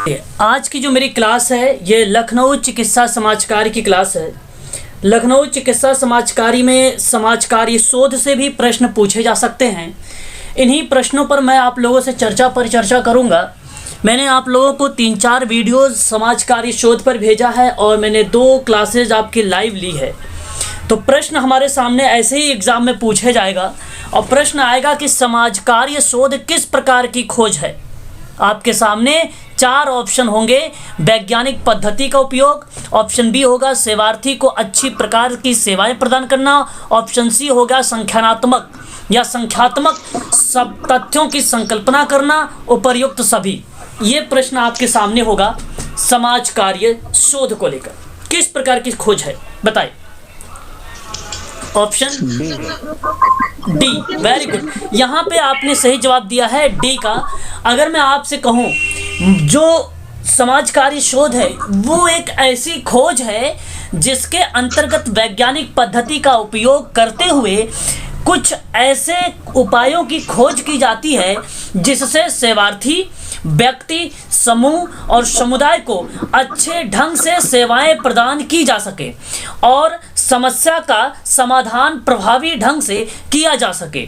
आज की जो मेरी क्लास है ये लखनऊ चिकित्सा समाजकार्य की क्लास है। लखनऊ चिकित्सा समाजकार्य में समाजकार्य शोध से भी प्रश्न पूछे जा सकते हैं। इन्हीं प्रश्नों पर मैं आप लोगों से परिचर्चा करूंगा। मैंने आप लोगों को 3-4 वीडियोज़ समाजकार्य शोध पर भेजा है और मैंने 2 क्लासेज आपकी लाइव ली है। तो प्रश्न हमारे सामने ऐसे ही एग्ज़ाम में पूछे जाएगा और प्रश्न आएगा कि समाजकार्य शोध किस प्रकार की खोज है। आपके सामने 4 ऑप्शन होंगे। वैज्ञानिक पद्धति का उपयोग, ऑप्शन बी होगा सेवार्थी को अच्छी प्रकार की सेवाएं प्रदान करना, ऑप्शन सी होगा संख्यात्मक या संख्यात्मक सब तथ्यों की संकल्पना करना, उपर्युक्त सभी। ये प्रश्न आपके सामने होगा समाज कार्य शोध को लेकर किस प्रकार की खोज है, बताइए। Option D, very good. यहाँ पे आपने सही जवाब दिया है डी का। अगर मैं आपसे कहूँ जो समाज कार्य शोध है वो एक ऐसी खोज है जिसके अंतर्गत वैज्ञानिक पद्धति का उपयोग करते हुए कुछ ऐसे उपायों की खोज की जाती है जिससे सेवार्थी व्यक्ति, समूह और समुदाय को अच्छे ढंग से सेवाएं प्रदान की जा सके और समस्या का समाधान प्रभावी ढंग से किया जा सके।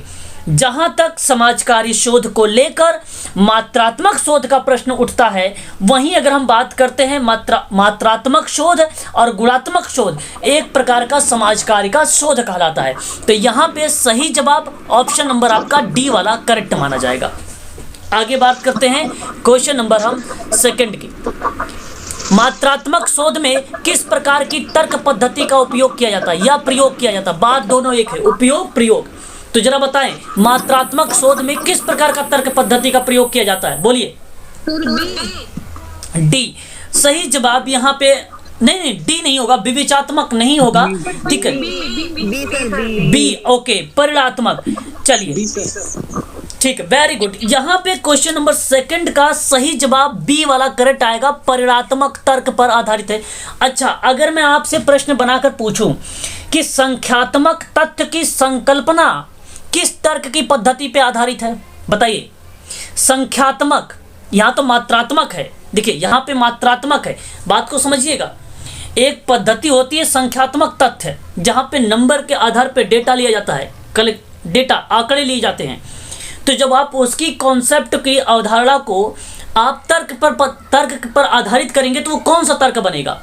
जहां तक समाजकार्य शोध को लेकर मात्रात्मक शोध का प्रश्न उठता है, वहीं अगर हम बात करते हैं मात्रात्मक शोध और गुणात्मक शोध एक प्रकार का समाजकार्य का शोध कहलाता है। तो यहाँ पे सही जवाब ऑप्शन नंबर आपका डी वाला करेक्ट माना जाएगा। आगे बात करते हैं क्वेश्चन नंबर हम सेकंड की। मात्रात्मक शोध में किस प्रकार की तर्क पद्धति का उपयोग किया जाता है या प्रयोग किया जाता है? बात दोनों एक है, उपयोग प्रयोग। तो जरा बताएं मात्रात्मक शोध में किस प्रकार का तर्क पद्धति का प्रयोग किया जाता है, बोलिए। डी सही जवाब। यहाँ पे नहीं डी नहीं होगा, विवेचात्मक नहीं होगा, ठीक है। बी ओके, परिणात्मक। चलिए ठीक है, वेरी गुड। यहाँ पे क्वेश्चन नंबर सेकंड का सही जवाब बी वाला करेक्ट आएगा, परिणात्मक तर्क पर आधारित है। अच्छा, अगर मैं आपसे प्रश्न बनाकर पूछूं कि संख्यात्मक तथ्य की संकल्पना किस तर्क की पद्धति पे आधारित है, बताइए। संख्यात्मक, यहाँ तो मात्रात्मक है, देखिए यहाँ पे मात्रात्मक है, बात को समझिएगा। एक पद्धति होती है संख्यात्मक तथ्य, जहाँ पे नंबर के आधार पे डेटा लिया जाता है, डेटा आंकड़े लिए जाते हैं। तो जब आप उसकी कॉन्सेप्ट की अवधारणा को आप तर्क पर आधारित करेंगे तो वो कौन सा तर्क बनेगा?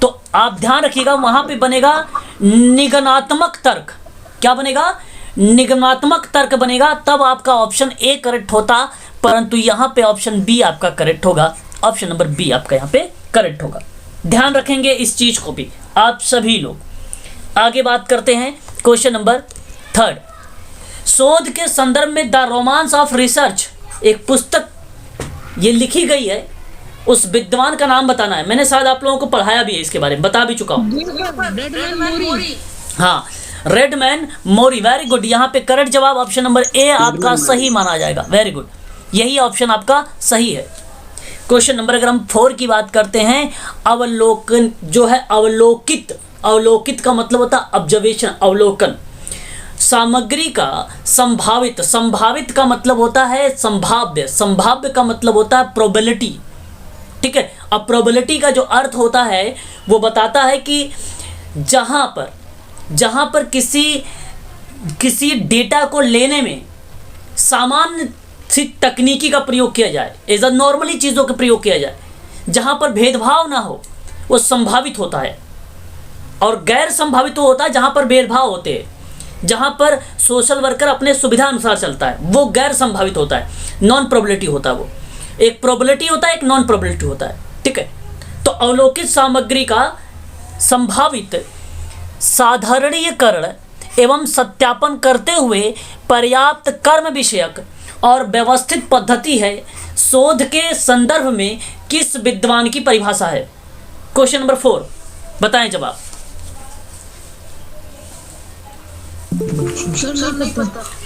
तो आप ध्यान रखिएगा, वहां पे बनेगा निगमनात्मक तर्क। क्या बनेगा? निगमनात्मक तर्क बनेगा। तब आपका ऑप्शन ए करेक्ट होता, परंतु यहाँ पे ऑप्शन बी आपका करेक्ट होगा। ऑप्शन नंबर बी आपका यहाँ पे करेक्ट होगा। ध्यान रखेंगे इस चीज को भी आप सभी लोग। आगे बात करते हैं क्वेश्चन नंबर थर्ड। शोध के संदर्भ में द रोमांस ऑफ रिसर्च एक पुस्तक ये लिखी गई है, उस विद्वान का नाम बताना है। मैंने शायद आप लोगों को पढ़ाया भी है, इसके बारे में बता भी चुका हूँ। हाँ, रेडमैन मोरी, वेरी गुड। यहाँ पे करेक्ट जवाब ऑप्शन नंबर ए आपका सही माना जाएगा, वेरी गुड। यही ऑप्शन आपका सही है। क्वेश्चन नंबर अगर हम 4 की बात करते हैं, अवलोकन जो है अवलोकित का मतलब होता है ऑब्जर्वेशन, अवलोकन। सामग्री का संभावित का मतलब होता है संभाव्य का मतलब होता है प्रोबेबिलिटी, ठीक है। अब प्रोबेबिलिटी का जो अर्थ होता है वो बताता है कि जहां पर किसी डेटा को लेने में सामान्य सी तकनीकी का प्रयोग किया जाए, एज नॉर्मली चीज़ों का प्रयोग किया जाए, जहां पर भेदभाव ना हो, वो संभावित होता है। और गैर संभावित वो होता है जहां पर भेदभाव होते हैं, जहां पर सोशल वर्कर अपने सुविधा अनुसार चलता है, वो गैर संभावित होता है, नॉन प्रोबेबिलिटी होता है। वो एक प्रोबेबिलिटी होता है, एक नॉन प्रोबेबिलिटी होता है, ठीक है। तो अवलोकित सामग्री का संभावित साधारणीकरण एवं सत्यापन करते हुए पर्याप्त कर्म विषयक और व्यवस्थित पद्धति है। शोध के संदर्भ में किस विद्वान की परिभाषा है? क्वेश्चन नंबर 4 बताएं जवाब।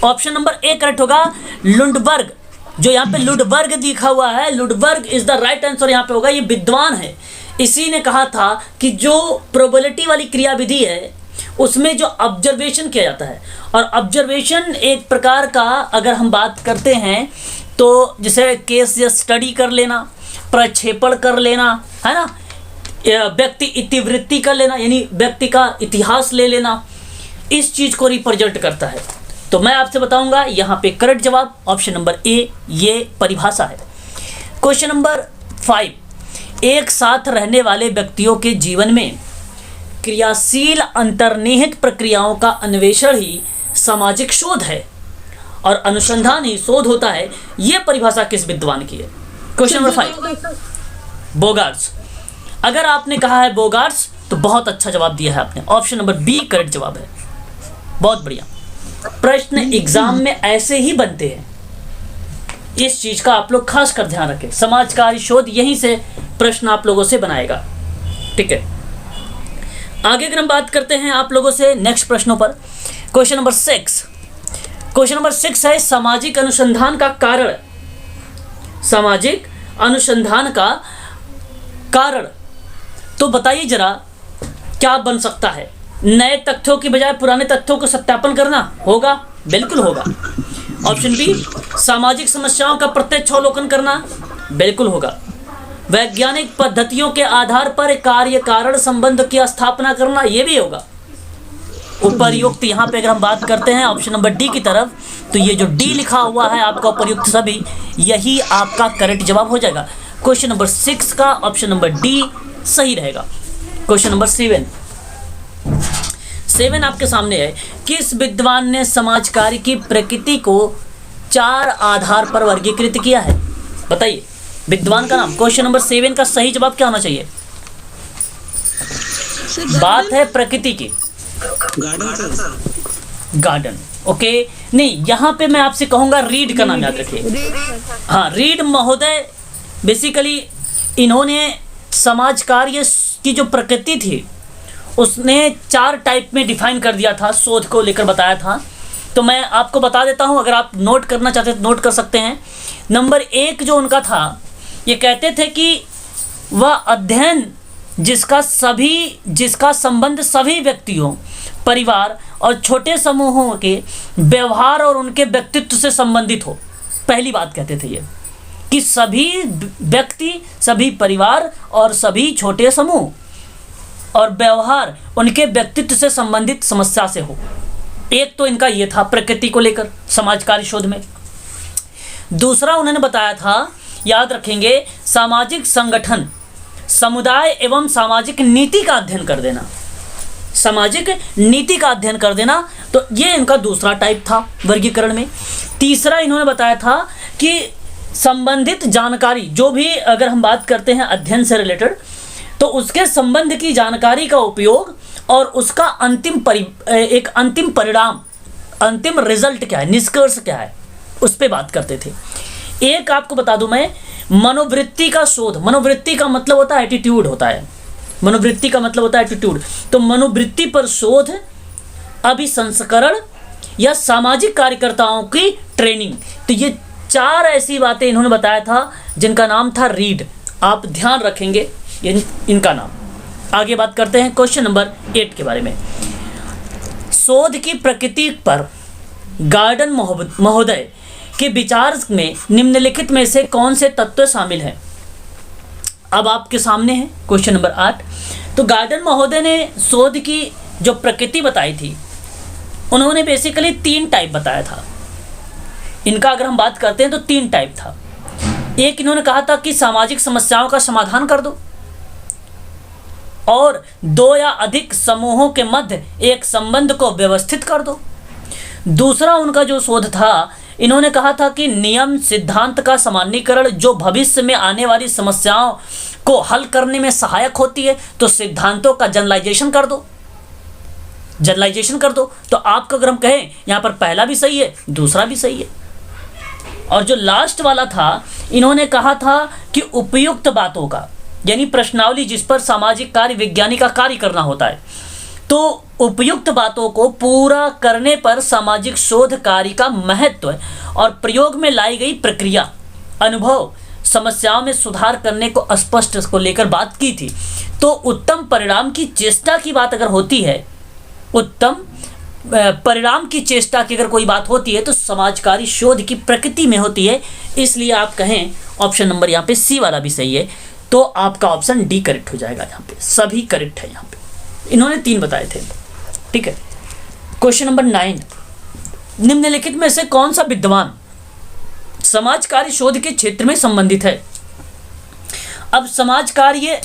ऑप्शन नंबर ए करेक्ट होगा, लुंडबर्ग। जो यहाँ पे लुंडबर्ग लिखा हुआ है, Lundberg is the right answer यहाँ पे होगा। ये विद्वान है, इसी ने कहा था कि जो प्रोबेबिलिटी वाली क्रियाविधि है उसमें जो ऑब्जर्वेशन किया जाता है, और ऑब्जर्वेशन एक प्रकार का अगर हम बात करते हैं तो जैसे केस या स्टडी कर लेना, प्रक्षेपण कर लेना, है ना, व्यक्ति इतिवृत्ति कर लेना, यानी व्यक्ति का इतिहास ले लेना, इस चीज को रिप्रेजेंट करता है। तो मैं आपसे बताऊंगा यहाँ पे करेक्ट जवाब ऑप्शन नंबर ए, ये परिभाषा है। क्वेश्चन नंबर 5, एक साथ रहने वाले व्यक्तियों के जीवन में क्रियाशील अंतर्निहित प्रक्रियाओं का अन्वेषण ही सामाजिक शोध है और अनुसंधान ही शोध होता है। यह परिभाषा किस विद्वान की है? Question number 5, बोगार्ट्स। अगर आपने कहा है बोगार्ट्स तो बहुत अच्छा जवाब दिया है आपने, ऑप्शन नंबर बी करेक्ट जवाब है। बहुत बढ़िया। प्रश्न एग्जाम में ऐसे ही बनते हैं, इस चीज का आप लोग खास कर ध्यान रखें। समाजकारी शोध यहीं से प्रश्न आप लोगों से बनाएगा, ठीक है। आगे अगर हम बात करते हैं आप लोगों से नेक्स्ट प्रश्नों पर, क्वेश्चन नंबर 6। क्वेश्चन नंबर 6 है सामाजिक अनुसंधान का कारण। सामाजिक अनुसंधान का कारण तो बताइए जरा क्या बन सकता है? नए तथ्यों की बजाय पुराने तथ्यों को सत्यापन करना होगा, बिल्कुल होगा। ऑप्शन बी, सामाजिक समस्याओं का प्रत्यक्ष अवलोकन करना, बिल्कुल होगा। वैज्ञानिक पद्धतियों के आधार पर कार्य कारण संबंध की स्थापना करना, यह भी होगा। उपर्युक्त यहाँ पे अगर हम बात करते हैं ऑप्शन नंबर डी की तरफ, तो ये जो डी लिखा हुआ है आपका उपर्युक्त सभी, यही आपका करेक्ट जवाब हो जाएगा। क्वेश्चन नंबर 6 का ऑप्शन नंबर डी सही रहेगा। क्वेश्चन नंबर 7 आपके सामने है, किस विद्वान ने समाजकार्य की प्रकृति को 4 आधार पर वर्गीकृत किया है? बताइए विद्वान का नाम। क्वेश्चन नंबर 7 का सही जवाब क्या होना चाहिए? बात है प्रकृति की, गार्डन। ओके, नहीं यहाँ पे मैं आपसे कहूंगा रीड का नाम याद रखिए। हाँ, रीड महोदय बेसिकली इन्होंने समाज कार्य की जो प्रकृति थी उसने 4 टाइप में डिफाइन कर दिया था, शोध को लेकर बताया था। तो मैं आपको बता देता हूं, अगर आप नोट करना चाहते हैं तो नोट कर सकते हैं। नंबर 1 जो उनका था, ये कहते थे कि वह अध्ययन जिसका संबंध सभी व्यक्तियों, परिवार और छोटे समूहों के व्यवहार और उनके व्यक्तित्व से संबंधित हो। पहली बात कहते थे ये कि सभी व्यक्ति, सभी परिवार और सभी छोटे समूह और व्यवहार उनके व्यक्तित्व से संबंधित समस्या से हो। एक तो इनका ये था प्रकृति को लेकर समाजकारी शोध में। दूसरा उन्होंने बताया था, याद रखेंगे, सामाजिक संगठन, समुदाय एवं सामाजिक नीति का अध्ययन कर देना। सामाजिक नीति का अध्ययन कर देना, तो ये इनका दूसरा टाइप था वर्गीकरण में। तीसरा इन्होंने बताया था कि संबंधित जानकारी, जो भी अगर हम बात करते हैं अध्ययन से रिलेटेड, तो उसके संबंध की जानकारी का उपयोग और उसका अंतिम परिणाम, अंतिम रिजल्ट क्या है, निष्कर्ष क्या है, उस पर बात करते थे। एक आपको बता दूं मैं, मनोवृत्ति का शोध, मनोवृत्ति का मतलब होता है एटीट्यूड होता है, मनोवृत्ति का मतलब होता है एटीट्यूड। तो मनोवृत्ति पर शोध, अभिसंस्करण या सामाजिक कार्यकर्ताओं की ट्रेनिंग, तो ये 4 ऐसी बातें इन्होंने बताया था जिनका नाम था रीड। आप ध्यान रखेंगे इनका नाम। आगे बात करते हैं क्वेश्चन नंबर 8 के बारे में। शोध की प्रकृति पर गार्डन महोदय के विचार में निम्नलिखित में से कौन से तत्व शामिल हैं? अब आपके सामने है क्वेश्चन नंबर 8। तो गार्डन महोदय ने शोध की जो प्रकृति बताई थी, उन्होंने बेसिकली 3 टाइप बताया था। इनका अगर हम बात करते हैं तो 3 टाइप था। एक इन्होंने कहा था कि सामाजिक समस्याओं का समाधान कर दो, और 2 या अधिक समूहों के मध्य एक संबंध को व्यवस्थित कर दो। दूसरा उनका जो शोध था, इन्होंने कहा था कि नियम सिद्धांत का सामान्यीकरण जो भविष्य में आने वाली समस्याओं को हल करने में सहायक होती है, तो सिद्धांतों का जनरलाइजेशन कर दो, जनरलाइजेशन कर दो। तो आपको अगर हम कहें, यहाँ पर पहला भी सही है, दूसरा भी सही है। और जो लास्ट वाला था, इन्होंने कहा था कि उपयुक्त बातों का, यानी प्रश्नावली जिस पर सामाजिक कार्य विज्ञानी का कार्य करना होता है, तो उपयुक्त बातों को पूरा करने पर सामाजिक शोध कार्य का महत्व और प्रयोग में लाई गई प्रक्रिया, अनुभव, समस्याओं में सुधार करने को स्पष्ट को लेकर बात की थी। तो उत्तम परिणाम की चेष्टा की बात अगर होती है, उत्तम परिणाम की चेष्टा की अगर कोई बात होती है तो समाजकारी शोध की प्रकृति में होती है, इसलिए आप कहें ऑप्शन नंबर यहाँ पे सी वाला भी सही है, तो आपका ऑप्शन डी करेक्ट हो जाएगा। यहाँ पे सभी करेक्ट है, यहाँ पे इन्होंने 3 बताए थे। ठीक है, क्वेश्चन नंबर 9, निम्नलिखित में से कौन सा विद्वान समाजकारी शोध के क्षेत्र में संबंधित है। अब समाज कार्य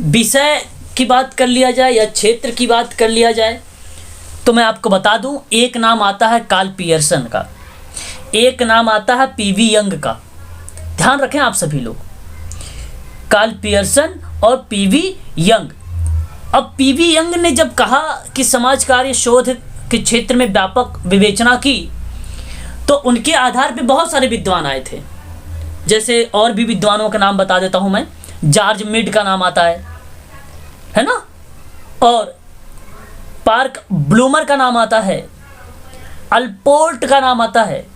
विषय की बात कर लिया जाए या क्षेत्र की बात कर लिया जाए, तो मैं आपको बता दूं, एक नाम आता है कार्ल पियर्सन का, एक नाम आता है पीवी यंग का। ध्यान रखें आप सभी लोग, कार्ल पियर्सन और पीवी यंग। अब पीवी यंग ने जब कहा कि समाज कार्य शोध के क्षेत्र में व्यापक विवेचना की, तो उनके आधार पे बहुत सारे विद्वान आए थे। जैसे और भी विद्वानों का नाम बता देता हूं मैं, जॉर्ज मिड का नाम आता है ना, और पार्क ब्लूमर का नाम आता है, अल्पोर्ट का नाम आता है,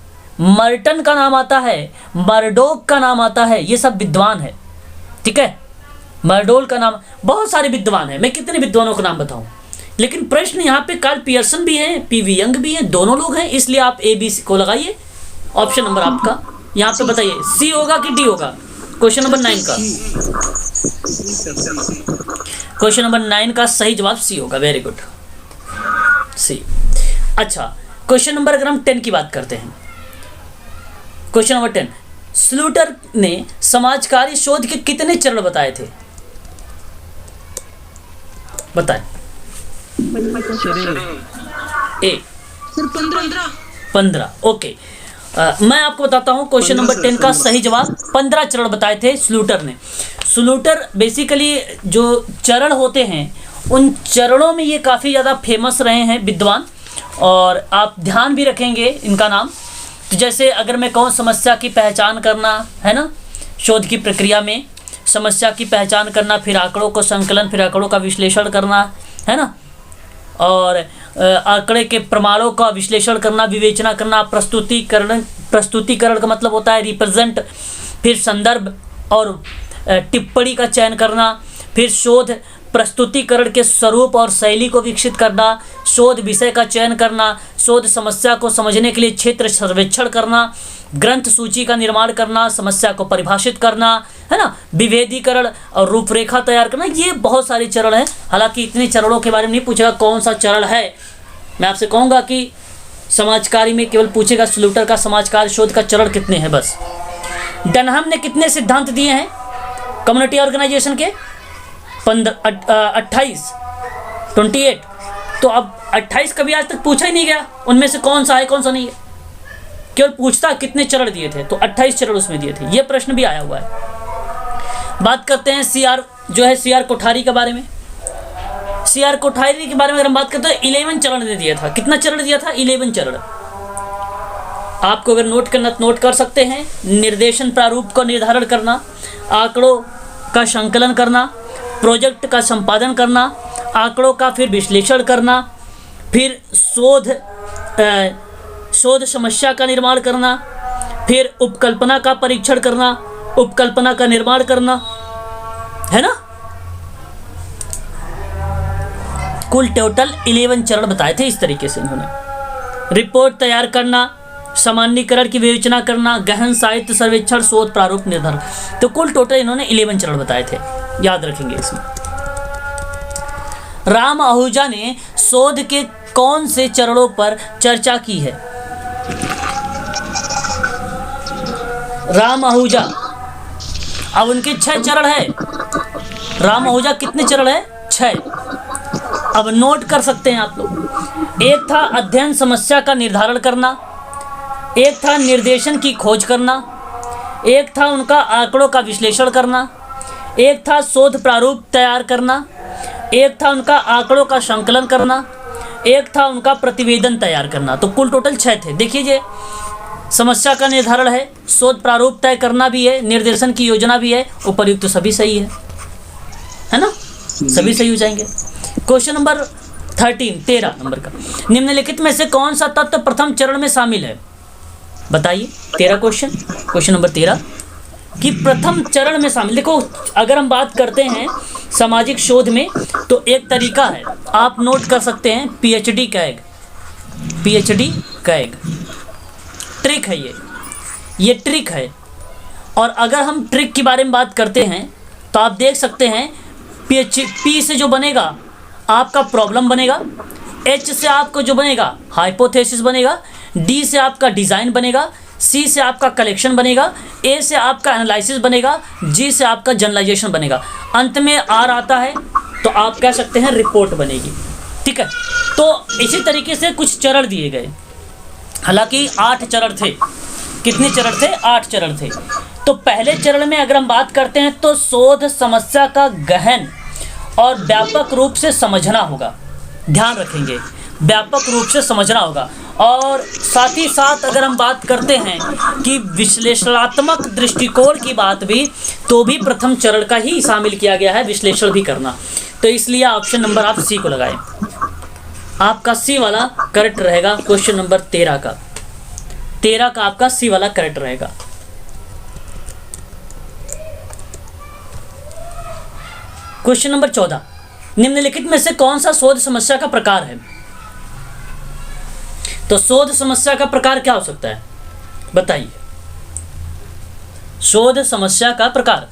मर्टन का नाम आता है, मर्डोक का नाम आता है, ये सब विद्वान है। ठीक है, मर्डोल का नाम, बहुत सारे विद्वान है, मैं कितने विद्वानों का नाम बताऊं। लेकिन प्रश्न यहाँ पे कार्ल पियर्सन भी हैं, पीवी यंग भी हैं, दोनों लोग हैं, इसलिए आप ए बी सी को लगाइए। ऑप्शन नंबर आपका यहाँ पे बताइए, सी होगा कि डी होगा। क्वेश्चन नंबर 9 का, क्वेश्चन नंबर 9 का सही जवाब सी होगा। वेरी गुड, सी। अच्छा, क्वेश्चन नंबर अगर हम 10 की बात करते हैं, क्वेश्चन नंबर 10, स्लूटर ने समाजकारी शोध के कितने चरण बताए थे, बताएं। ए 15। ओके, मैं आपको बताता हूं, क्वेश्चन नंबर 10 का सही जवाब 15 चरण बताए थे स्लूटर ने। स्लूटर बेसिकली जो चरण होते हैं, उन चरणों में ये काफ़ी ज़्यादा फेमस रहे हैं विद्वान, और आप ध्यान भी रखेंगे इनका नाम। तो जैसे अगर मैं कहूँ समस्या की पहचान करना, है ना, शोध की प्रक्रिया में समस्या की पहचान करना, फिर आंकड़ों को संकलन, फिर आंकड़ों का विश्लेषण करना, है ना, और आंकड़े के प्रमाणों का विश्लेषण करना, विवेचना करना, प्रस्तुतिकरण का मतलब होता है रिप्रेजेंट, फिर संदर्भ और टिप्पणी का चयन करना, फिर शोध प्रस्तुतिकरण के स्वरूप और शैली को विकसित करना, शोध विषय का चयन करना, शोध समस्या को समझने के लिए क्षेत्र सर्वेक्षण करना, ग्रंथ सूची का निर्माण करना, समस्या को परिभाषित करना, है ना, विभेदीकरण और रूपरेखा तैयार करना। ये बहुत सारे चरण हैं। हालांकि इतने चरणों के बारे में नहीं पूछेगा कौन सा चरण है, मैं आपसे कहूँगा कि समाजकारी में केवल पूछेगा स्लूटर का समाजकारी शोध का चरण कितने हैं बस। डनहम ने कितने सिद्धांत दिए हैं कम्युनिटी ऑर्गेनाइजेशन के? 28। तो अब 28 कभी आज तक पूछा ही नहीं गया, उनमें से कौन सा है कौन सा नहीं है, केवल पूछता कितने चरण दिए थे, तो 28 चरण उसमें दिए थे। ये प्रश्न भी आया हुआ है। बात करते हैं सीआर कोठारी के बारे में। सीआर कोठारी के बारे में अगर हम बात करते हैं, 11 चरण ने दिया था। कितना चरण दिया था? 11 चरण। आपको अगर नोट करना तो नोट कर सकते हैं। निर्देशन प्रारूप का निर्धारण करना, आंकड़ों का संकलन करना, प्रोजेक्ट का संपादन करना, आंकड़ों का फिर विश्लेषण करना, फिर शोध समस्या का निर्माण करना, फिर उपकल्पना का परीक्षण करना, उपकल्पना का निर्माण करना, है ना। कुल टोटल 11 चरण बताए थे इस तरीके से इन्होंने। रिपोर्ट तैयार करना, सामान्यीकरण की विवेचना करना, गहन साहित्य सर्वेक्षण, शोध प्रारूप निर्धारण। तो कुल टोटल इन्होंने 11 चरण बताए थे, याद रखेंगे इसमें। राम आहूजा ने शोध के कौन से चरणों पर चर्चा की है? राम आहूजा, अब उनके 6 चरण है। राम आहूजा कितने चरण है? 6। अब नोट कर सकते हैं आप लोग। एक था अध्ययन समस्या का निर्धारण करना, एक था निर्देशन की खोज करना, एक था उनका आंकड़ों का विश्लेषण करना, एक था शोध प्रारूप तैयार करना, एक था उनका आंकड़ों का संकलन करना, एक था उनका प्रतिवेदन तैयार करना। तो कुल टोटल 6 थे। देखिए, समस्या का निर्धारण है, शोध प्रारूप तय करना भी है, निर्देशन की योजना भी है, उपर्युक्त तो सभी सही है ना, सभी सही हो जाएंगे। क्वेश्चन नंबर 13 नंबर का, निम्नलिखित में से कौन सा तत्व प्रथम चरण में शामिल है? बताइए। 13 क्वेश्चन नंबर 13 कि प्रथम चरण में शामिल। देखो, अगर हम बात करते हैं सामाजिक शोध में, तो एक तरीका है, आप नोट कर सकते हैं, पीएचडी कैग। PhD कहेगा। ट्रिक है ये ट्रिक है। और अगर हम ट्रिक के बारे में बात करते हैं तो आप देख सकते हैं P से जो बनेगा आपका प्रॉब्लम बनेगा, H से आपको जो बनेगा हाइपोथेसिस बनेगा, D से आपका डिज़ाइन बनेगा, C से आपका कलेक्शन बनेगा, A से आपका एनालिसिस बनेगा, G से आपका जनरलाइजेशन बनेगा, अंत में R आता है तो आप कह सकते हैं रिपोर्ट बनेगी। ठीक है, तो इसी तरीके से कुछ चरण दिए गए, हालांकि 8 चरण थे। कितने चरण थे? 8 चरण थे। तो पहले चरण में अगर हम बात करते हैं तो शोध समस्या का गहन और व्यापक रूप से समझना होगा। ध्यान रखेंगे, व्यापक रूप से समझना होगा। और साथ ही साथ अगर हम बात करते हैं कि विश्लेषणात्मक दृष्टिकोण की बात भी, तो भी प्रथम चरण का ही शामिल किया गया है, विश्लेषण भी करना। तो इसलिए ऑप्शन नंबर आप सी को लगाएं। आपका सी वाला करेक्ट रहेगा। क्वेश्चन नंबर 13 का आपका सी वाला करेक्ट रहेगा। क्वेश्चन नंबर 14, निम्नलिखित में से कौन सा शोध समस्या का प्रकार है? तो शोध समस्या का प्रकार क्या हो सकता है, बताइए। शोध समस्या का प्रकार,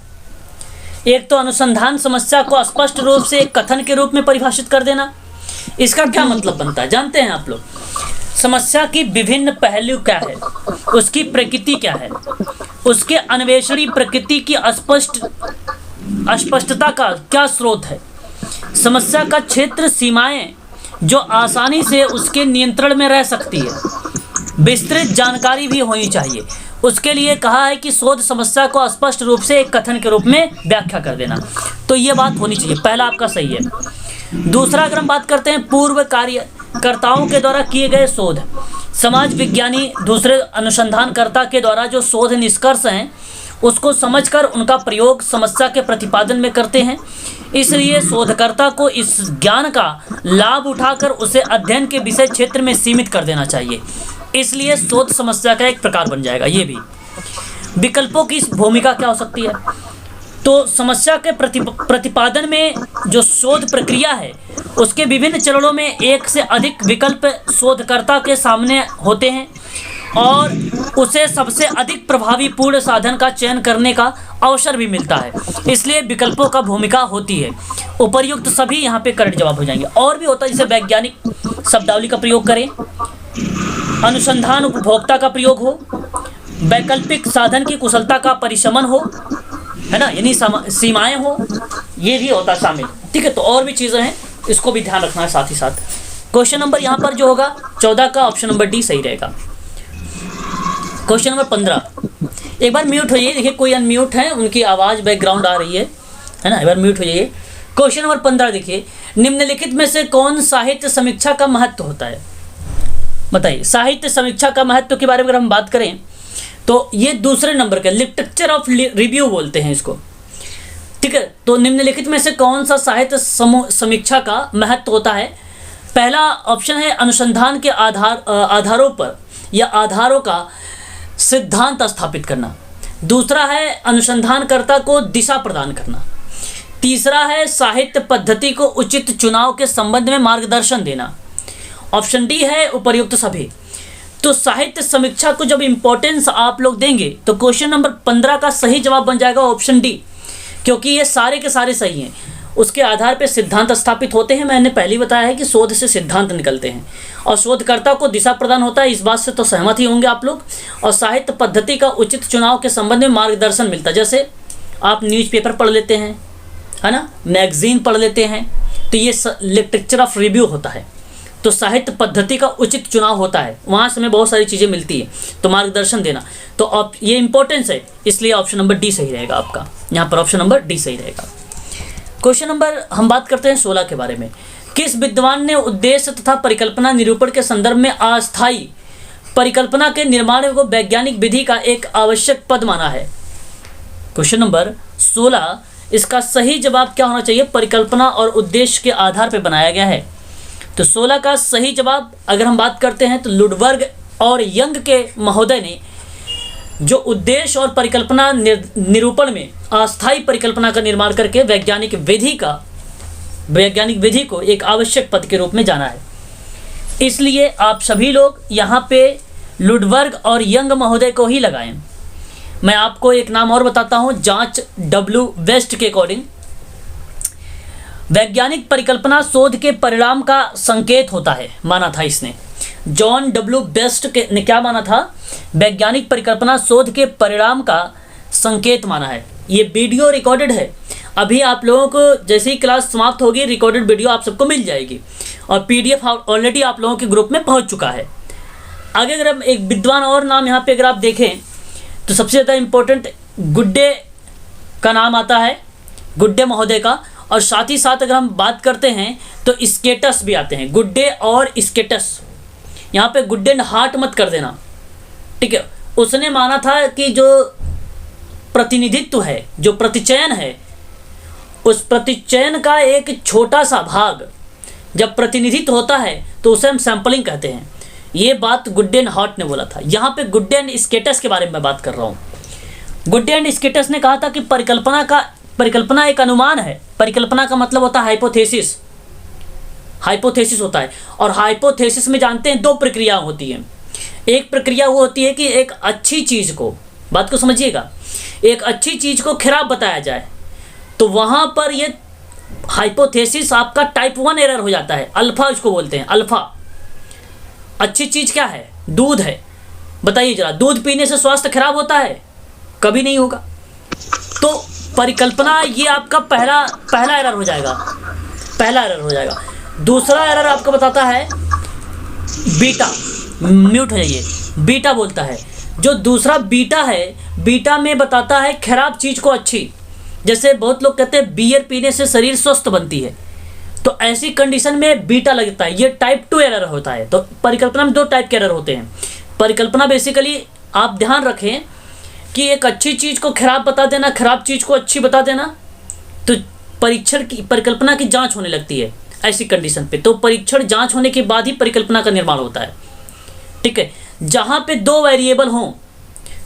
एक तो अनुसंधान समस्या को स्पष्ट रूप से एक कथन के रूप में परिभाषित कर देना। इसका क्या मतलब बनता है जानते हैं आप लोग? समस्या की विभिन्न पहलू क्या है, उसकी प्रकृति क्या है, उसके अन्वेषणी प्रकृति की अस्पष्टता का क्या स्रोत है, समस्या का क्षेत्र, सीमाएं जो आसानी से उसके नियंत्रण में रह सकती है, विस्तृत जानकारी भी होनी चाहिए। उसके लिए कहा है कि शोध समस्या को स्पष्ट रूप से एक कथन के रूप में व्याख्या कर देना। तो ये बात होनी चाहिए, पहला आपका सही है। दूसरा अगर हम बात करते हैं पूर्व कार्यकर्ताओं के द्वारा किए गए शोध, समाज विज्ञानी दूसरे अनुसंधानकर्ता के द्वारा जो शोध निष्कर्ष हैं उसको समझकर उनका प्रयोग समस्या के प्रतिपादन में करते हैं। इसलिए शोधकर्ता को इस ज्ञान का लाभ उठाकर उसे अध्ययन के विषय क्षेत्र में सीमित कर देना चाहिए। इसलिए शोध समस्या का एक प्रकार बन जाएगा। ये भी विकल्पों की भूमिका क्या हो सकती है? तो समस्या के प्रतिपादन में जो शोध प्रक्रिया है उसके विभिन्न चरणों में एक से अधिक विकल्प शोधकर्ता के सामने होते हैं और उसे सबसे अधिक प्रभावी पूर्ण साधन का चयन करने का अवसर भी मिलता है। इसलिए विकल्पों का भूमिका होती है। उपर्युक्त सभी यहाँ पे करेक्ट जवाब हो जाएंगे। और भी होता है जैसे वैज्ञानिक शब्दावली का प्रयोग करें, अनुसंधान उपभोक्ता का प्रयोग हो, वैकल्पिक साधन की कुशलता का परिशमन हो, है ना, यानी सीमाएं हो, ये भी होता शामिल। ठीक है, तो और भी चीज़ें हैं, इसको भी ध्यान रखना है साथ ही साथ। क्वेश्चन नंबर यहाँ पर जो होगा 14 का ऑप्शन नंबर डी सही रहेगा। क्वेश्चन नंबर 15, एक बार म्यूट हो जाइए। देखिए कोई अनम्यूट है, उनकी आवाज़ बैकग्राउंड आ रही है ना, एक बार म्यूट हो जाइए। क्वेश्चन नंबर 15 देखिए, निम्नलिखित में से कौन साहित्य समीक्षा का महत्व होता है? बताइए। साहित्य समीक्षा का महत्व के बारे में अगर हम बात करें तो ये दूसरे नंबर का लिटरेचर ऑफ रिव्यू बोलते हैं इसको। ठीक है, तो निम्नलिखित में से कौन सा साहित्य समीक्षा का महत्व होता है? पहला ऑप्शन है अनुसंधान के आधारों पर या आधारों का सिद्धांत स्थापित करना। दूसरा है अनुसंधानकर्ता को दिशा प्रदान करना। तीसरा है साहित्य पद्धति को उचित चुनाव के संबंध में मार्गदर्शन देना। ऑप्शन डी है उपर्युक्त सभी। तो साहित्य समीक्षा को जब इम्पोर्टेंस आप लोग देंगे तो क्वेश्चन नंबर 15 का सही जवाब बन जाएगा ऑप्शन डी, क्योंकि ये सारे के सारे सही हैं। उसके आधार पर सिद्धांत स्थापित होते हैं। मैंने पहले ही बताया है कि शोध से सिद्धांत निकलते हैं और शोधकर्ता को दिशा प्रदान होता है, इस बात से तो सहमत ही होंगे आप लोग। और साहित्य पद्धति का उचित चुनाव के संबंध में मार्गदर्शन मिलता है। जैसे आप न्यूज़पेपर पढ़ लेते हैं, है ना, मैगजीन पढ़ लेते हैं, तो ये लिटरेचर ऑफ रिव्यू होता है। तो साहित्य पद्धति का उचित चुनाव होता है, वहाँ से हमें बहुत सारी चीज़ें मिलती है, तो मार्गदर्शन देना। तो ये इंपॉर्टेंस है, इसलिए ऑप्शन नंबर डी सही रहेगा आपका। यहाँ पर ऑप्शन नंबर डी सही रहेगा। क्वेश्चन नंबर हम बात करते हैं 16 के बारे में। किस विद्वान ने उद्देश्य तथा परिकल्पना निरूपण के संदर्भ में अस्थायी परिकल्पना के निर्माण को वैज्ञानिक विधि का एक आवश्यक पद माना है? क्वेश्चन नंबर 16, इसका सही जवाब क्या होना चाहिए? परिकल्पना और उद्देश्य के आधार पर बनाया गया है। तो 16 का सही जवाब अगर हम बात करते हैं तो लुडबर्ग और यंग के महोदय ने जो उद्देश्य और परिकल्पना निरूपण में अस्थायी परिकल्पना का निर्माण करके वैज्ञानिक विधि को एक आवश्यक पद के रूप में जाना है। इसलिए आप सभी लोग यहाँ पे लुडबर्ग और यंग महोदय को ही लगाएं। मैं आपको एक नाम और बताता हूँ, जांच डब्ल्यू वेस्ट के अकॉर्डिंग वैज्ञानिक परिकल्पना शोध के परिणाम का संकेत होता है, माना था इसने। जॉन डब्ल्यू बेस्ट ने क्या माना था? वैज्ञानिक परिकल्पना शोध के परिणाम का संकेत माना है। ये वीडियो रिकॉर्डेड है, अभी आप लोगों को जैसे ही क्लास समाप्त होगी रिकॉर्डेड वीडियो आप सबको मिल जाएगी और पीडीएफ ऑलरेडी आप लोगों के ग्रुप में पहुंच चुका है। आगे अगर हम एक विद्वान और नाम यहाँ पे अगर आप देखें तो सबसे ज़्यादा इम्पोर्टेंट गुड्डे का नाम आता है, गुड्डे महोदय का। और साथ ही साथ अगर हम बात करते हैं तो स्केटस भी आते हैं, गुड्डे और स्केटस। यहाँ पे गुड्डे हार्ट मत कर देना, ठीक है। उसने माना था कि जो प्रतिनिधित्व है, जो प्रतिचयन है, उस प्रतिचयन का एक छोटा सा भाग जब प्रतिनिधित्व होता है तो उसे हम सैंपलिंग कहते हैं। ये बात गुड्डे एंड हार्ट ने बोला था। यहाँ पे गुड्डे एंड स्केटस के बारे में मैं बात कर रहा हूँ। गुड्डे एंड स्केटस ने कहा था कि परिकल्पना एक अनुमान है। परिकल्पना का मतलब होता है हाइपोथेसिस, हाइपोथेसिस होता है। और हाइपोथेसिस में जानते हैं दो प्रक्रिया होती हैं। एक प्रक्रिया वो होती है कि एक अच्छी चीज़ को, बात को समझिएगा, एक अच्छी चीज़ को खराब बताया जाए तो वहाँ पर ये हाइपोथेसिस आपका टाइप 1 एरर हो जाता है, अल्फा इसको बोलते हैं, अल्फा। अच्छी चीज़ क्या है? दूध है। बताइए जरा, दूध पीने से स्वास्थ्य खराब होता है? कभी नहीं होगा। तो परिकल्पना ये आपका पहला एरर हो जाएगा, पहला एरर हो जाएगा। दूसरा एरर आपको बताता है बीटा, म्यूट हो जाइए, बीटा बोलता है। जो दूसरा बीटा है, बीटा में बताता है खराब चीज़ को अच्छी। जैसे बहुत लोग कहते हैं बियर पीने से शरीर स्वस्थ बनती है, तो ऐसी कंडीशन में बीटा लगता है। ये टाइप 2 एरर होता है। तो परिकल्पना में दो टाइप के एरर होते हैं। परिकल्पना बेसिकली आप ध्यान रखें कि एक अच्छी चीज़ को खराब बता देना, खराब चीज़ को अच्छी बता देना, तो परिकल्पना की जांच होने लगती है ऐसी कंडीशन पे। तो परीक्षण जांच होने के बाद ही परिकल्पना का निर्माण होता है, ठीक है। जहाँ पे दो वेरिएबल हों,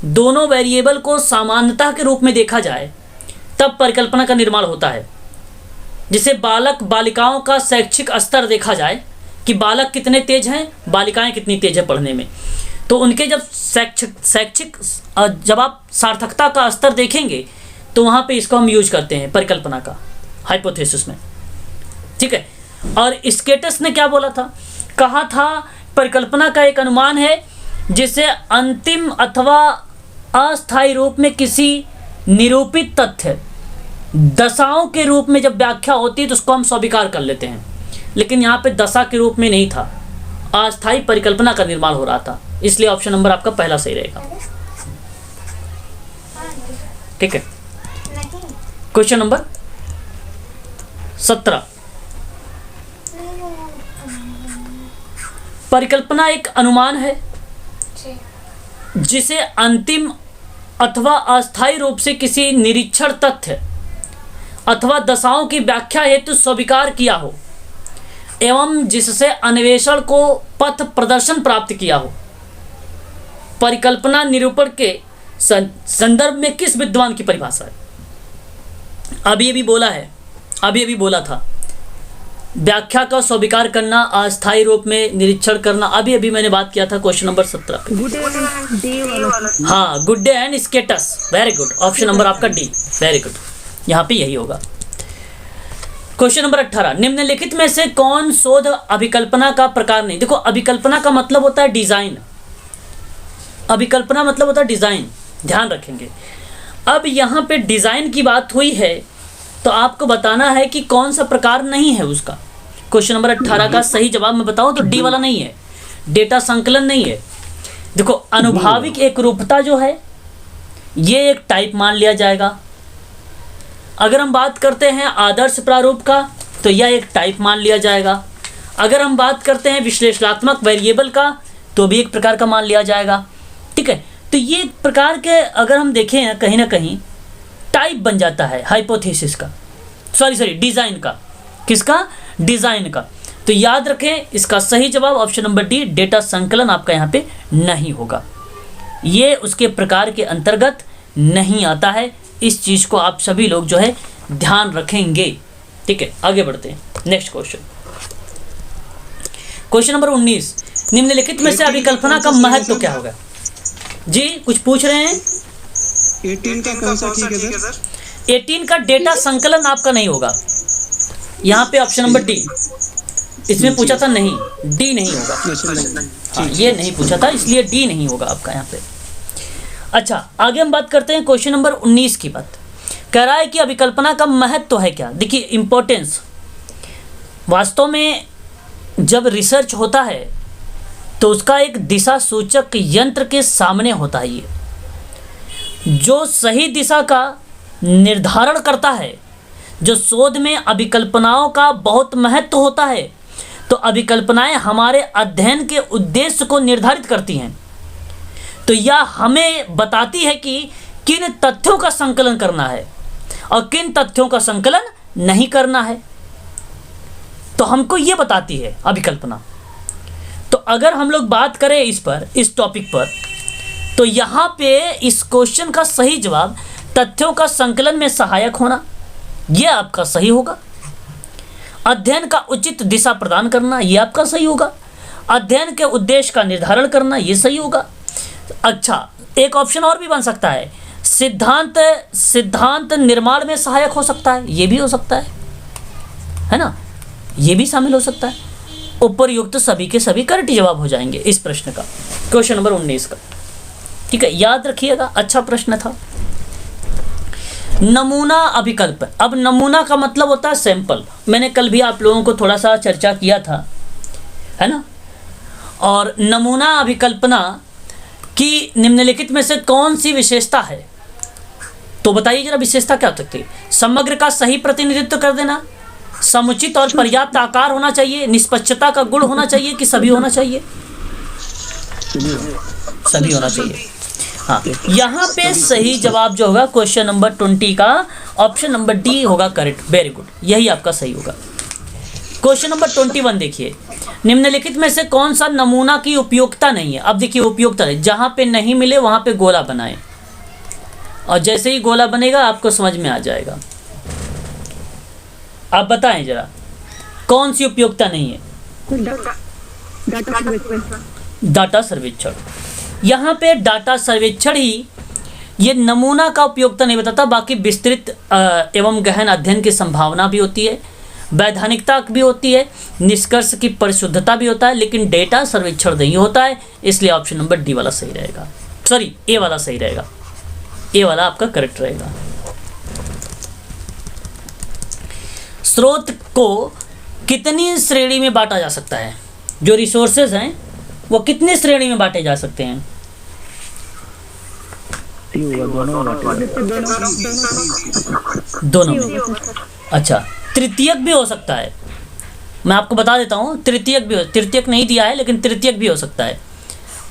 दोनों वेरिएबल को समानता के रूप में देखा जाए तब परिकल्पना का निर्माण होता है। जिसे बालक बालिकाओं का शैक्षिक स्तर देखा जाए कि बालक कितने तेज हैं, बालिकाएं कितनी तेज हैं पढ़ने में, तो उनके जब शैक्षिक जब आप सार्थकता का स्तर देखेंगे तो वहाँ पे इसको हम यूज करते हैं परिकल्पना का, हाइपोथेसिस में, ठीक है। और स्केटस ने क्या बोला था? कहा था परिकल्पना का एक अनुमान है जिसे अंतिम अथवा अस्थायी रूप में किसी निरूपित तथ्य दशाओं के रूप में जब व्याख्या होती है तो उसको हम स्वीकार कर लेते हैं। लेकिन यहाँ पे दशा के रूप में नहीं था, अस्थायी परिकल्पना का निर्माण हो रहा था। इसलिए ऑप्शन नंबर आपका पहला सही रहेगा, ठीक है। क्वेश्चन नंबर 17, परिकल्पना एक अनुमान है जिसे अंतिम अथवा अस्थायी रूप से किसी निरीक्षण तथ्य अथवा दशाओं की व्याख्या हेतु स्वीकार किया हो एवं जिससे अन्वेषण को पथ प्रदर्शन प्राप्त किया हो। परिकल्पना निरूपण के संदर्भ में किस विद्वान की परिभाषा है? अभी बोला था व्याख्या का स्वीकार करना, अस्थायी रूप में निरीक्षण करना। अभी मैंने बात किया था क्वेश्चन नंबर 17 पे। हाँ, गुड्डे and skates, very good. Option number आपका डी, वेरी गुड, यहाँ पे यही होगा। क्वेश्चन नंबर 18, निम्नलिखित में से कौन शोध अभिकल्पना का प्रकार नहीं? देखो, अभिकल्पना का मतलब होता है डिजाइन, अभिकल्पना मतलब होता है डिजाइन, ध्यान रखेंगे। अब यहाँ पे डिजाइन की बात हुई है तो आपको बताना है कि कौन सा प्रकार नहीं है उसका। क्वेश्चन नंबर 18 का सही जवाब मैं बताऊं तो डी वाला नहीं है, डेटा संकलन नहीं है। देखो, अनुभाविक एकरूपता जो है ये एक टाइप मान लिया जाएगा। अगर हम बात करते हैं आदर्श प्रारूप का तो यह एक टाइप मान लिया जाएगा। अगर हम बात करते हैं विश्लेषणात्मक वेरिएबल का तो भी एक प्रकार का मान लिया जाएगा, ठीक है। तो ये एक प्रकार के अगर हम देखें कहीं ना कहीं टाइप बन जाता है हाइपोथेसिस का, सॉरी डिजाइन का। किसका? डिजाइन का। तो याद रखें इसका सही जवाब ऑप्शन नंबर डी, डेटा संकलन आपका यहाँ पे नहीं होगा, ये उसके प्रकार के अंतर्गत नहीं आता है। इस चीज को आप सभी लोग जो है ध्यान रखेंगे, ठीक है। आगे बढ़ते हैं, नेक्स्ट क्वेश्चन क्वेश्चन नंबर 19, निम्नलिखित में से अभिकल्पना का महत्व क्या होगा? जी कुछ पूछ रहे हैं? 18 का कौन सा ठीक है सर? 18 का डेटा संकलन आपका नहीं होगा, यहाँ पे ऑप्शन नंबर डी। इसमें पूछा था नहीं, डी नहीं होगा। हाँ, ये नहीं पूछा था, इसलिए डी नहीं होगा आपका यहाँ पे। अच्छा, आगे हम बात करते हैं क्वेश्चन नंबर 19 की बात। कह रहा है कि अभिकल्पना का महत्व है क्या? देखिए इंपॉर्टेंस, वास्तव में जब रिसर्च होता है तो उसका एक दिशा सूचक यंत्र के सामने होता है, ये जो सही दिशा का निर्धारण करता है। जो शोध में अभिकल्पनाओं का बहुत महत्व होता है, तो अभिकल्पनाएं हमारे अध्ययन के उद्देश्य को निर्धारित करती हैं। तो यह हमें बताती है कि किन तथ्यों का संकलन करना है और किन तथ्यों का संकलन नहीं करना है, तो हमको ये बताती है अभिकल्पना। तो अगर हम लोग बात करें इस टॉपिक पर, तो यहाँ पे इस क्वेश्चन का सही जवाब तथ्यों का संकलन में सहायक होना, यह आपका सही होगा। अध्ययन का उचित दिशा प्रदान करना, यह आपका सही होगा। अध्ययन के उद्देश्य का निर्धारण करना, यह सही होगा। अच्छा, एक ऑप्शन और भी बन सकता है, सिद्धांत निर्माण में सहायक हो सकता है, यह भी हो सकता है ना, ये भी शामिल हो सकता है। उपरयुक्त सभी के सभी करेक्ट जवाब हो जाएंगे इस प्रश्न का, क्वेश्चन नंबर 19 का। ठीक है, याद रखिएगा, अच्छा प्रश्न था। नमूना अभिकल्प। अब नमूना का मतलब होता है सैंपल। मैंने कल भी आप लोगों को थोड़ा सा चर्चा किया था, है ना। और नमूना अभिकल्पना की निम्नलिखित में से कौन सी विशेषता है? तो बताइए जरा, विशेषता क्या हो सकती है? समग्र का सही प्रतिनिधित्व कर देना, समुचित और पर्याप्त आकार होना चाहिए, निष्पक्षता का गुण होना चाहिए कि सभी होना चाहिए? सभी होना चाहिए। हाँ, यहाँ पे सही जवाब जो होगा क्वेश्चन नंबर 20 का ऑप्शन नंबर डी होगा करेक्ट। वेरी गुड, यही आपका सही होगा। क्वेश्चन नंबर 21 देखिए, निम्नलिखित में से कौन सा नमूना की उपयोगिता नहीं है? अब देखिए उपयोगिता है, जहाँ पे नहीं मिले वहाँ पे गोला बनाएं, और जैसे ही गोला बनेगा आपको समझ में आ जाएगा। आप बताएं जरा, कौन सी उपयोगिता नहीं है? डाटा सर्वेक्षण। यहाँ पे डाटा सर्वेक्षण ही ये नमूना का उपयोगिता नहीं बताता, बाकी विस्तृत एवं गहन अध्ययन की संभावना भी होती है, वैधानिकता भी होती है, निष्कर्ष की परिशुद्धता भी होता है, लेकिन डेटा सर्वेक्षण नहीं होता है। इसलिए ऑप्शन नंबर डी वाला सही रहेगा, सॉरी ए वाला सही रहेगा, ए वाला आपका करेक्ट रहेगा। स्रोत को कितनी श्रेणी में बांटा जा सकता है? जो रिसोर्सेज हैं वो कितनी श्रेणी में बांटे जा सकते हैं? दोनों में। अच्छा, तृतीयक भी हो सकता है, मैं आपको बता देता हूँ। तृतीयक भी, तृतीयक नहीं दिया है लेकिन तृतीयक भी हो सकता है।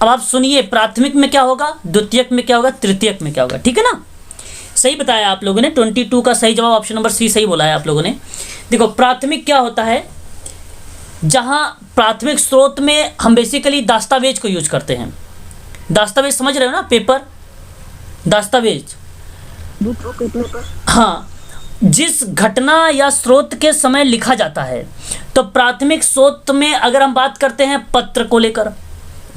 अब आप सुनिए, प्राथमिक में क्या होगा, द्वितीयक में क्या होगा, तृतीयक में क्या होगा, ठीक है ना। सही बताया आप लोगों ने, 22 का सही जवाब ऑप्शन नंबर सी सही बोला है आप लोगों ने। देखो प्राथमिक क्या होता है, जहाँ प्राथमिक स्रोत में हम बेसिकली दस्तावेज को यूज करते हैं। दस्तावेज समझ रहे हो ना, पेपर, दस्तावेज। हाँ, जिस घटना या स्रोत के समय लिखा जाता है। तो प्राथमिक स्रोत में अगर हम बात करते हैं पत्र को लेकर,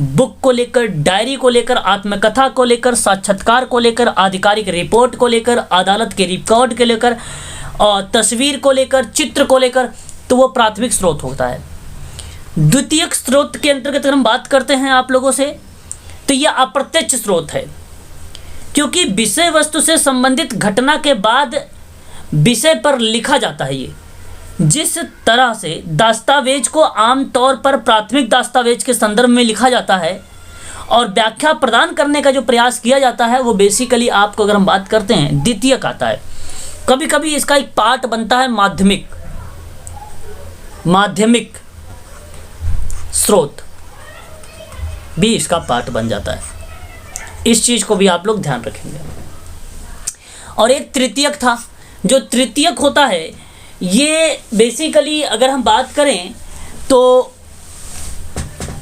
बुक को लेकर, डायरी को लेकर, आत्मकथा को लेकर, साक्षात्कार को लेकर, आधिकारिक रिपोर्ट को लेकर, अदालत के रिकॉर्ड के लेकर, और तस्वीर को लेकर, चित्र को लेकर, तो वो प्राथमिक स्रोत होता है। द्वितीयक स्रोत के अंतर्गत अगर हम बात करते हैं आप लोगों से, तो यह अप्रत्यक्ष स्रोत है, क्योंकि विषय वस्तु से संबंधित घटना के बाद विषय पर लिखा जाता है। ये जिस तरह से दस्तावेज को आमतौर पर प्राथमिक दस्तावेज के संदर्भ में लिखा जाता है और व्याख्या प्रदान करने का जो प्रयास किया जाता है, वो बेसिकली आपको अगर हम बात करते हैं द्वितीयक आता है। कभी कभी इसका एक पार्ट बनता है माध्यमिक स्रोत भी इसका पार्ट बन जाता है। इस चीज को भी आप लोग ध्यान रखेंगे। और एक तृतीयक था, जो तृतीयक होता है ये बेसिकली अगर हम बात करें तो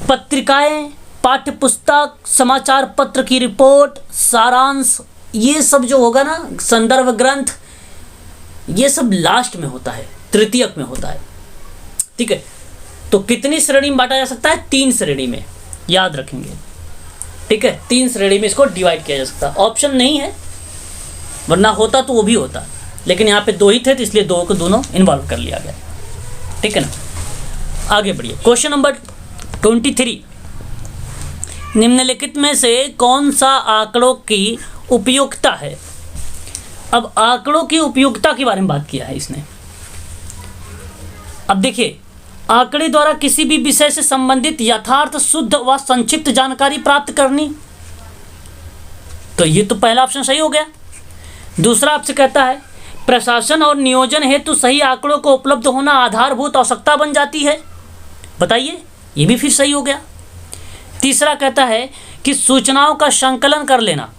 पत्रिकाएं, पाठ्य पुस्तक, समाचार पत्र की रिपोर्ट, सारांश, ये सब जो होगा ना, संदर्भ ग्रंथ, ये सब लास्ट में होता है, तृतीयक में होता है। ठीक है, तो कितनी श्रेणी में बांटा जा सकता है? 3 श्रेणी में, याद रखेंगे, ठीक है। 3 श्रेणी में इसको डिवाइड किया जा सकता है। ऑप्शन नहीं है, वरना होता तो वो भी होता, लेकिन यहाँ पे 2 ही थे तो इसलिए 2 को दोनों इन्वॉल्व कर लिया गया, ठीक है ना। आगे बढ़िए, क्वेश्चन नंबर 23, निम्नलिखित में से कौन सा आंकड़ों की उपयुक्तता है? अब आंकड़ों की उपयुक्तता के बारे में बात किया है इसने। अब देखिए, आंकड़े द्वारा किसी भी विषय से संबंधित यथार्थ, शुद्ध व संक्षिप्त जानकारी प्राप्त करनी, तो ये तो पहला ऑप्शन सही हो गया। दूसरा आपसे कहता है प्रशासन और नियोजन हेतु सही आंकड़ों को उपलब्ध होना आधारभूत आवश्यकता बन जाती है, बताइए, ये भी फिर सही हो गया। तीसरा कहता है कि सूचनाओं का संकलन कर लेना,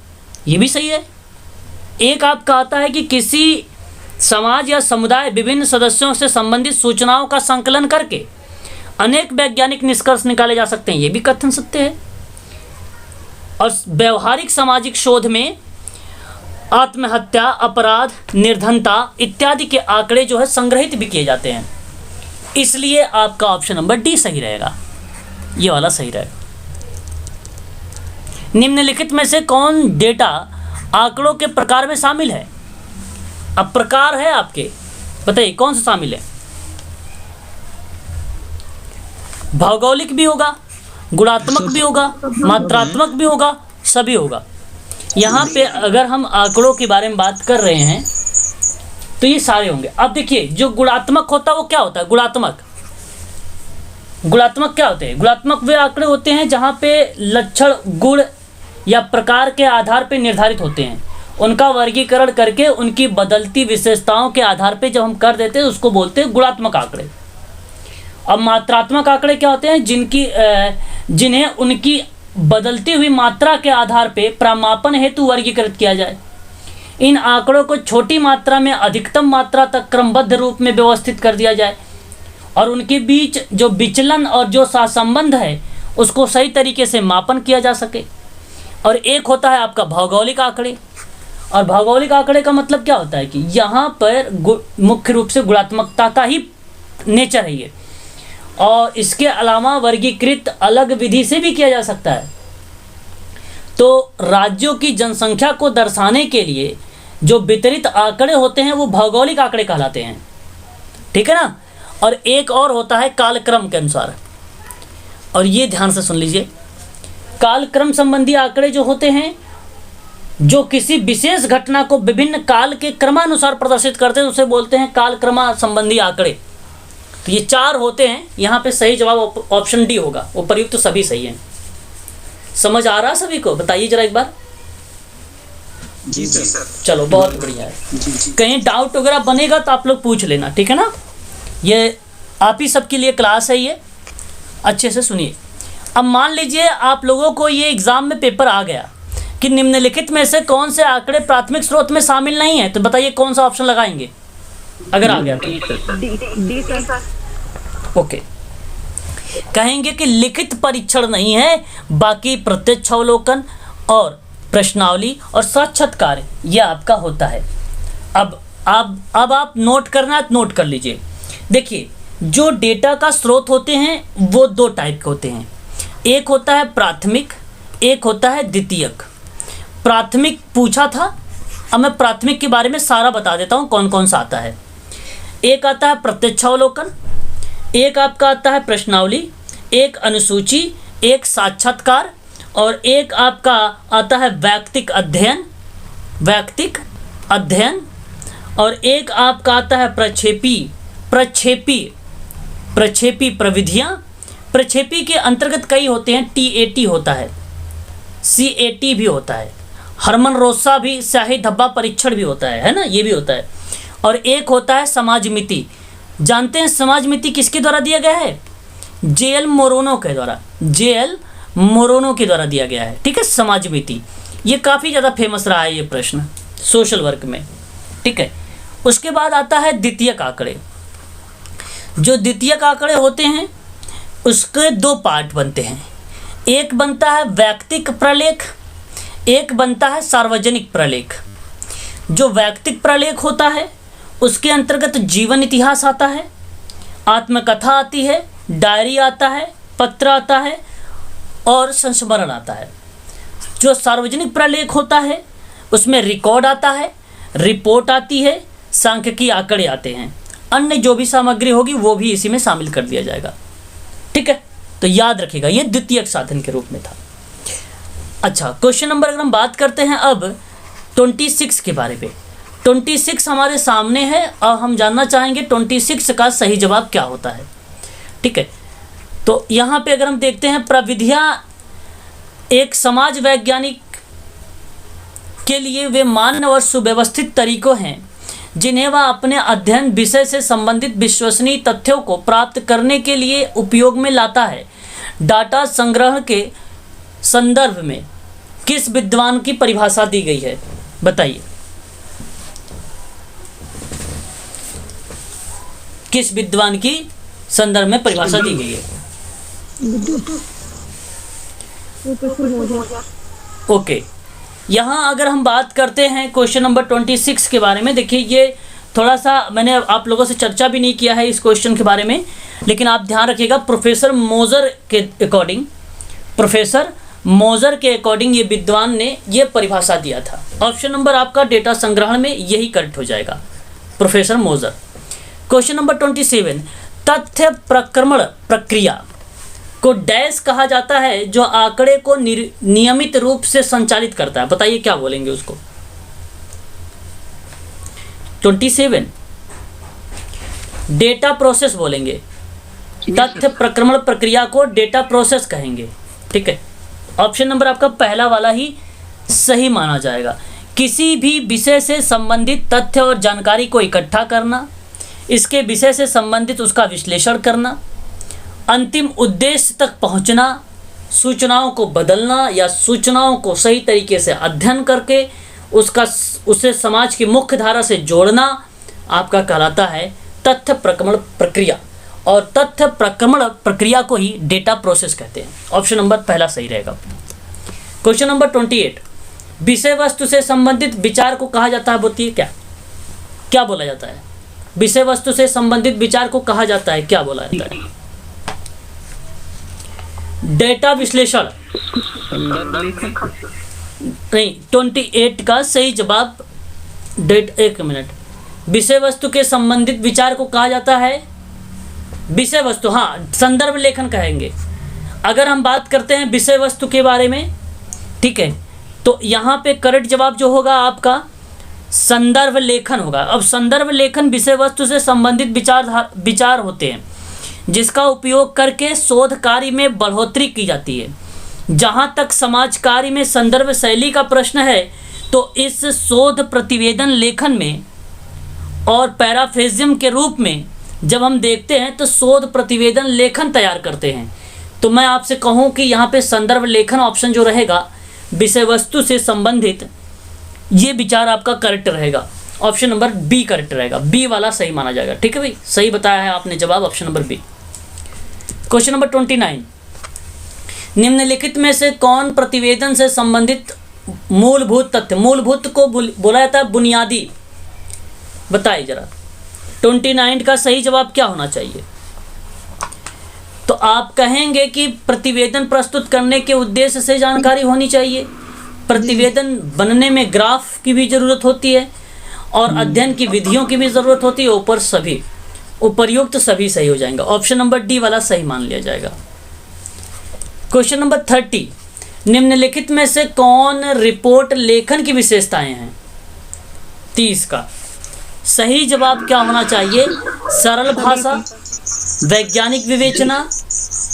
ये भी सही है। एक आपका आता है कि किसी समाज या समुदाय विभिन्न सदस्यों से संबंधित सूचनाओं का संकलन करके अनेक वैज्ञानिक निष्कर्ष निकाले जा सकते हैं, ये भी कथन सत्य है। और व्यवहारिक सामाजिक शोध में आत्महत्या, अपराध, निर्धनता इत्यादि के आंकड़े जो है संग्रहित भी किए जाते हैं, इसलिए आपका ऑप्शन नंबर डी सही रहेगा, ये वाला सही रहेगा। निम्नलिखित में से कौन डेटा आंकड़ों के प्रकार में शामिल है? अब प्रकार है आपके, बताइए कौन सा शामिल है? भौगोलिक भी होगा, गुणात्मक भी होगा, मात्रात्मक भी होगा, सभी होगा। यहाँ पे अगर हम आंकड़ों के बारे में बात कर रहे हैं तो ये सारे होंगे। अब देखिए, जो गुणात्मक होता है वो क्या होता है? गुणात्मक क्या होते हैं? गुणात्मक वे आंकड़े होते हैं जहाँ पे लक्षण, गुण या प्रकार के आधार पे निर्धारित होते हैं। उनका वर्गीकरण करके उनकी बदलती विशेषताओं के आधार पे जब हम कर देते हैं उसको बोलते हैं गुणात्मक आंकड़े। अब मात्रात्मक आंकड़े क्या होते हैं? जिन्हें उनकी बदलती हुई मात्रा के आधार पे प्रमापन हेतु वर्गीकृत किया जाए। इन आंकड़ों को छोटी मात्रा में अधिकतम मात्रा तक क्रमबद्ध रूप में व्यवस्थित कर दिया जाए और उनके बीच जो विचलन और जो सहसंबंध है उसको सही तरीके से मापन किया जा सके। और एक होता है आपका भौगोलिक आंकड़े, और भौगोलिक आंकड़े का मतलब क्या होता है कि यहाँ पर मुख्य रूप से गुणात्मकता का ही नेचर है ये, और इसके अलावा वर्गीकृत अलग विधि से भी किया जा सकता है। तो राज्यों की जनसंख्या को दर्शाने के लिए जो वितरित आंकड़े होते हैं वो भौगोलिक आंकड़े कहलाते हैं, ठीक है ना। और एक और होता है कालक्रम के अनुसार, और ये ध्यान से सुन लीजिए, कालक्रम संबंधी आंकड़े जो होते हैं जो किसी विशेष घटना को विभिन्न काल के क्रमानुसार प्रदर्शित करते हैं उसे बोलते हैं कालक्रम संबंधी आंकड़े। तो ये 4 होते हैं, यहाँ पे सही जवाब ऑप्शन डी होगा, उपर्युक्त तो सभी सही हैं। समझ आ रहा सभी को? बताइए जरा एक बार। जी सर। चलो बहुत बढ़िया है। कहीं डाउट वगैरह बनेगा तो आप लोग पूछ लेना, ठीक है ना। ये आप ही सबके लिए क्लास है, ये अच्छे से सुनिए। अब मान लीजिए आप लोगों को ये एग्जाम में पेपर आ गया कि निम्नलिखित में से कौन से आंकड़े प्राथमिक स्रोत में शामिल नहीं है, तो बताइए कौन सा ऑप्शन लगाएंगे अगर आ गया तो? D sir. ओके, कहेंगे कि लिखित परीक्षण नहीं है, बाकी प्रत्यक्ष अवलोकन और प्रश्नावली और साक्षात्कार ये आपका होता है। अब आप नोट करना है तो नोट कर लीजिए। देखिए, जो डेटा का स्रोत होते हैं वो 2 टाइप के होते हैं, एक होता है प्राथमिक, एक होता है द्वितीयक। प्राथमिक पूछा था, अब मैं प्राथमिक के बारे में सारा बता देता हूँ कौन कौन सा आता है। एक आता है प्रत्यक्षावलोकन, एक आपका आता है प्रश्नावली, एक अनुसूची, एक साक्षात्कार, और एक आपका आता है वैयक्तिक अध्ययन, और एक आपका आता है प्रक्षेपी प्रविधियाँ। प्रक्षेपी के अंतर्गत कई होते हैं, TAT होता है, CAT भी होता है, हरमन रोसा भी स्याही धब्बा परीक्षण भी होता है ना, ये भी होता है। और एक होता है समाजमिति। जानते हैं समाजमिति किसके द्वारा दिया गया है? JL मोरोनो के द्वारा, JL मोरोनो के द्वारा दिया गया है, ठीक है। समाजमिति ये काफ़ी ज़्यादा फेमस रहा है ये प्रश्न सोशल वर्क में, ठीक है। उसके बाद आता है द्वितीयक आंकड़े। जो द्वितीयक आंकड़े होते हैं उसके 2 पार्ट बनते हैं, एक बनता है वैयक्तिक प्रलेख, एक बनता है सार्वजनिक प्रलेख। जो वैयक्तिक प्रलेख होता है उसके अंतर्गत जीवन इतिहास आता है, आत्मकथा आती है, डायरी आता है, पत्र आता है और संस्मरण आता है। जो सार्वजनिक प्रलेख होता है उसमें रिकॉर्ड आता है, रिपोर्ट आती है, सांख्यिकी आंकड़े आते हैं। अन्य जो भी सामग्री होगी वो भी इसी में शामिल कर दिया जाएगा। ठीक है, तो याद रखिएगा ये द्वितीयक साधन के रूप में था। अच्छा, क्वेश्चन नंबर अगर हम बात करते हैं अब 26 के बारे में। 26 हमारे सामने है और हम जानना चाहेंगे 26 का सही जवाब क्या होता है। ठीक है, तो यहाँ पे अगर हम देखते हैं, प्रविधियाँ एक समाज वैज्ञानिक के लिए वे मान्य और सुव्यवस्थित तरीकों हैं जिन्हें वह अपने अध्ययन विषय से संबंधित विश्वसनीय तथ्यों को प्राप्त करने के लिए उपयोग में लाता है। डाटा संग्रह के संदर्भ में किस विद्वान की परिभाषा दी गई है, बताइए। किस विद्वान की संदर्भ में परिभाषा दी गई है? ओके, यहाँ अगर हम बात करते हैं क्वेश्चन नंबर 26 के बारे में, देखिए ये थोड़ा सा मैंने आप लोगों से चर्चा भी नहीं किया है इस क्वेश्चन के बारे में, लेकिन आप ध्यान रखिएगा प्रोफेसर मोजर के अकॉर्डिंग ये विद्वान ने ये परिभाषा दिया था। ऑप्शन नंबर आपका डेटा संग्रहण में यही करेक्ट हो जाएगा, प्रोफेसर मोजर। क्वेश्चन नंबर 27, तथ्य प्रक्रमण प्रक्रिया को डैश कहा जाता है जो आंकड़े को नियमित रूप से संचालित करता है, बताइए क्या बोलेंगे उसको। 27 डेटा प्रोसेस बोलेंगे, तथ्य प्रक्रमण प्रक्रिया को डेटा प्रोसेस कहेंगे। ठीक है, ऑप्शन नंबर आपका पहला वाला ही सही माना जाएगा। किसी भी विषय से संबंधित तथ्य और जानकारी को इकट्ठा करना, इसके विषय से संबंधित उसका विश्लेषण करना, अंतिम उद्देश्य तक पहुंचना, सूचनाओं को बदलना या सूचनाओं को सही तरीके से अध्ययन करके उसे समाज की मुख्य धारा से जोड़ना आपका कहलाता है तथ्य प्रक्रमण प्रक्रिया। और तथ्य प्रक्रमण प्रक्रिया को ही डेटा प्रोसेस कहते हैं। ऑप्शन नंबर पहला सही रहेगा। क्वेश्चन नंबर 28, विषय वस्तु से संबंधित विचार को कहा जाता है, बोलिए क्या बोला जाता है? विषय वस्तु से संबंधित विचार को कहा जाता है, क्या बोला जाता है? डेटा विश्लेषण नहीं, 28 का सही जवाब एक मिनट, विषय वस्तु के संबंधित विचार को कहा जाता है विषय वस्तु, हाँ संदर्भ लेखन कहेंगे। अगर हम बात करते हैं विषय वस्तु के बारे में, ठीक है, तो यहाँ पे करेक्ट जवाब जो होगा आपका संदर्भ लेखन होगा। अब संदर्भ लेखन विषय वस्तु से संबंधित विचार होते हैं जिसका उपयोग करके शोध कार्य में बढ़ोतरी की जाती है। जहाँ तक समाज कार्य में संदर्भ शैली का प्रश्न है, तो इस शोध प्रतिवेदन लेखन में और पैराफ्रेजियम के रूप में जब हम देखते हैं तो शोध प्रतिवेदन लेखन तैयार करते हैं। तो मैं आपसे कहूँ कि यहाँ पे संदर्भ लेखन ऑप्शन जो रहेगा विषय वस्तु से संबंधित, ये विचार आपका करेक्ट रहेगा। ऑप्शन नंबर बी करेक्ट रहेगा, बी वाला सही माना जाएगा। ठीक है भाई, सही बताया है आपने जवाब, option number B. Question number 29, निम्नलिखित में से कौन प्रतिवेदन से संबंधित मूलभूत तथ्य, मूलभूत को बोला जाता है बुनियादी, बताइए जरा। 29 का सही जवाब क्या होना चाहिए? तो आप कहेंगे कि प्रतिवेदन प्रस्तुत करने के उद्देश्य से जानकारी होनी चाहिए, प्रतिवेदन बनने में ग्राफ की भी ज़रूरत होती है और अध्ययन की विधियों की भी ज़रूरत होती है। ऊपर सभी उपर्युक्त सभी सही हो जाएंगे। ऑप्शन नंबर डी वाला सही मान लिया जाएगा। क्वेश्चन नंबर 30, निम्नलिखित में से कौन रिपोर्ट लेखन की विशेषताएं हैं? 30 का सही जवाब क्या होना चाहिए? सरल भाषा, वैज्ञानिक विवेचना,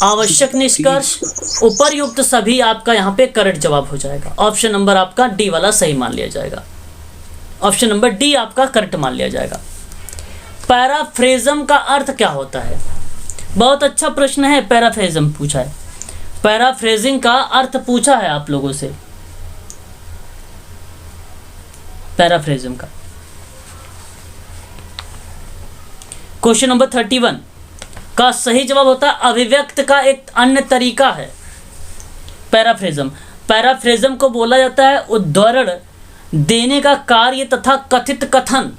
आवश्यक निष्कर्ष, उपर्युक्त सभी आपका यहाँ पे करेक्ट जवाब हो जाएगा। ऑप्शन नंबर आपका डी वाला सही मान लिया जाएगा। ऑप्शन नंबर डी आपका करेक्ट मान लिया जाएगा। पैराफ्रेजम का अर्थ क्या होता है? बहुत अच्छा प्रश्न है, पैराफ्रेजम पूछा है, पैराफ्रेजिंग का अर्थ पूछा है आप लोगों से, पैराफ्रेजम का। क्वेश्चन नंबर 31 का सही जवाब होता है अभिव्यक्त का एक अन्य तरीका है पैराफ्रेजम। पैराफ्रेजम को बोला जाता है उद्धरण देने का कार्य तथा कथित कथन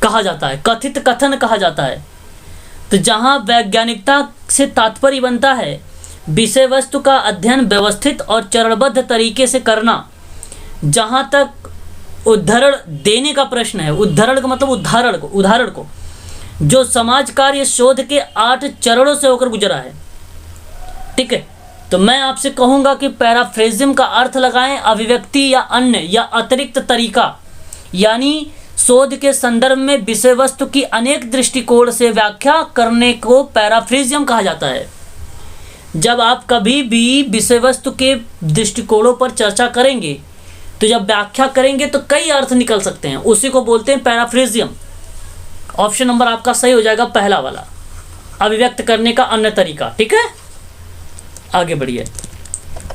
कहा जाता है, कथित कथन कहा जाता है। तो जहाँ वैज्ञानिकता से तात्पर्य बनता है विषय वस्तु का अध्ययन व्यवस्थित और चरणबद्ध तरीके से करना। जहाँ तक उदाहरण देने का प्रश्न है, उदाहरण का मतलब उदाहरण को जो समाज कार्य शोध के 8 चरणों से होकर गुजरा है। ठीक है, तो मैं आपसे कहूँगा कि पैराफ्रेजिज्म का अर्थ लगाएं अभिव्यक्ति या अन्य या अतिरिक्त तरीका, यानी शोध के संदर्भ में विषय वस्तु की अनेक दृष्टिकोण से व्याख्या करने को पैराफ्रेजिज्म कहा जाता है। जब आप कभी भी विषय वस्तु के दृष्टिकोणों पर चर्चा करेंगे तो जब व्याख्या करेंगे तो कई अर्थ निकल सकते हैं, उसी को बोलते हैं पैराफ्रेजिज्म। ऑप्शन नंबर आपका सही हो जाएगा, पहला वाला, अभिव्यक्त करने का अन्य तरीका। ठीक है, आगे बढ़िए।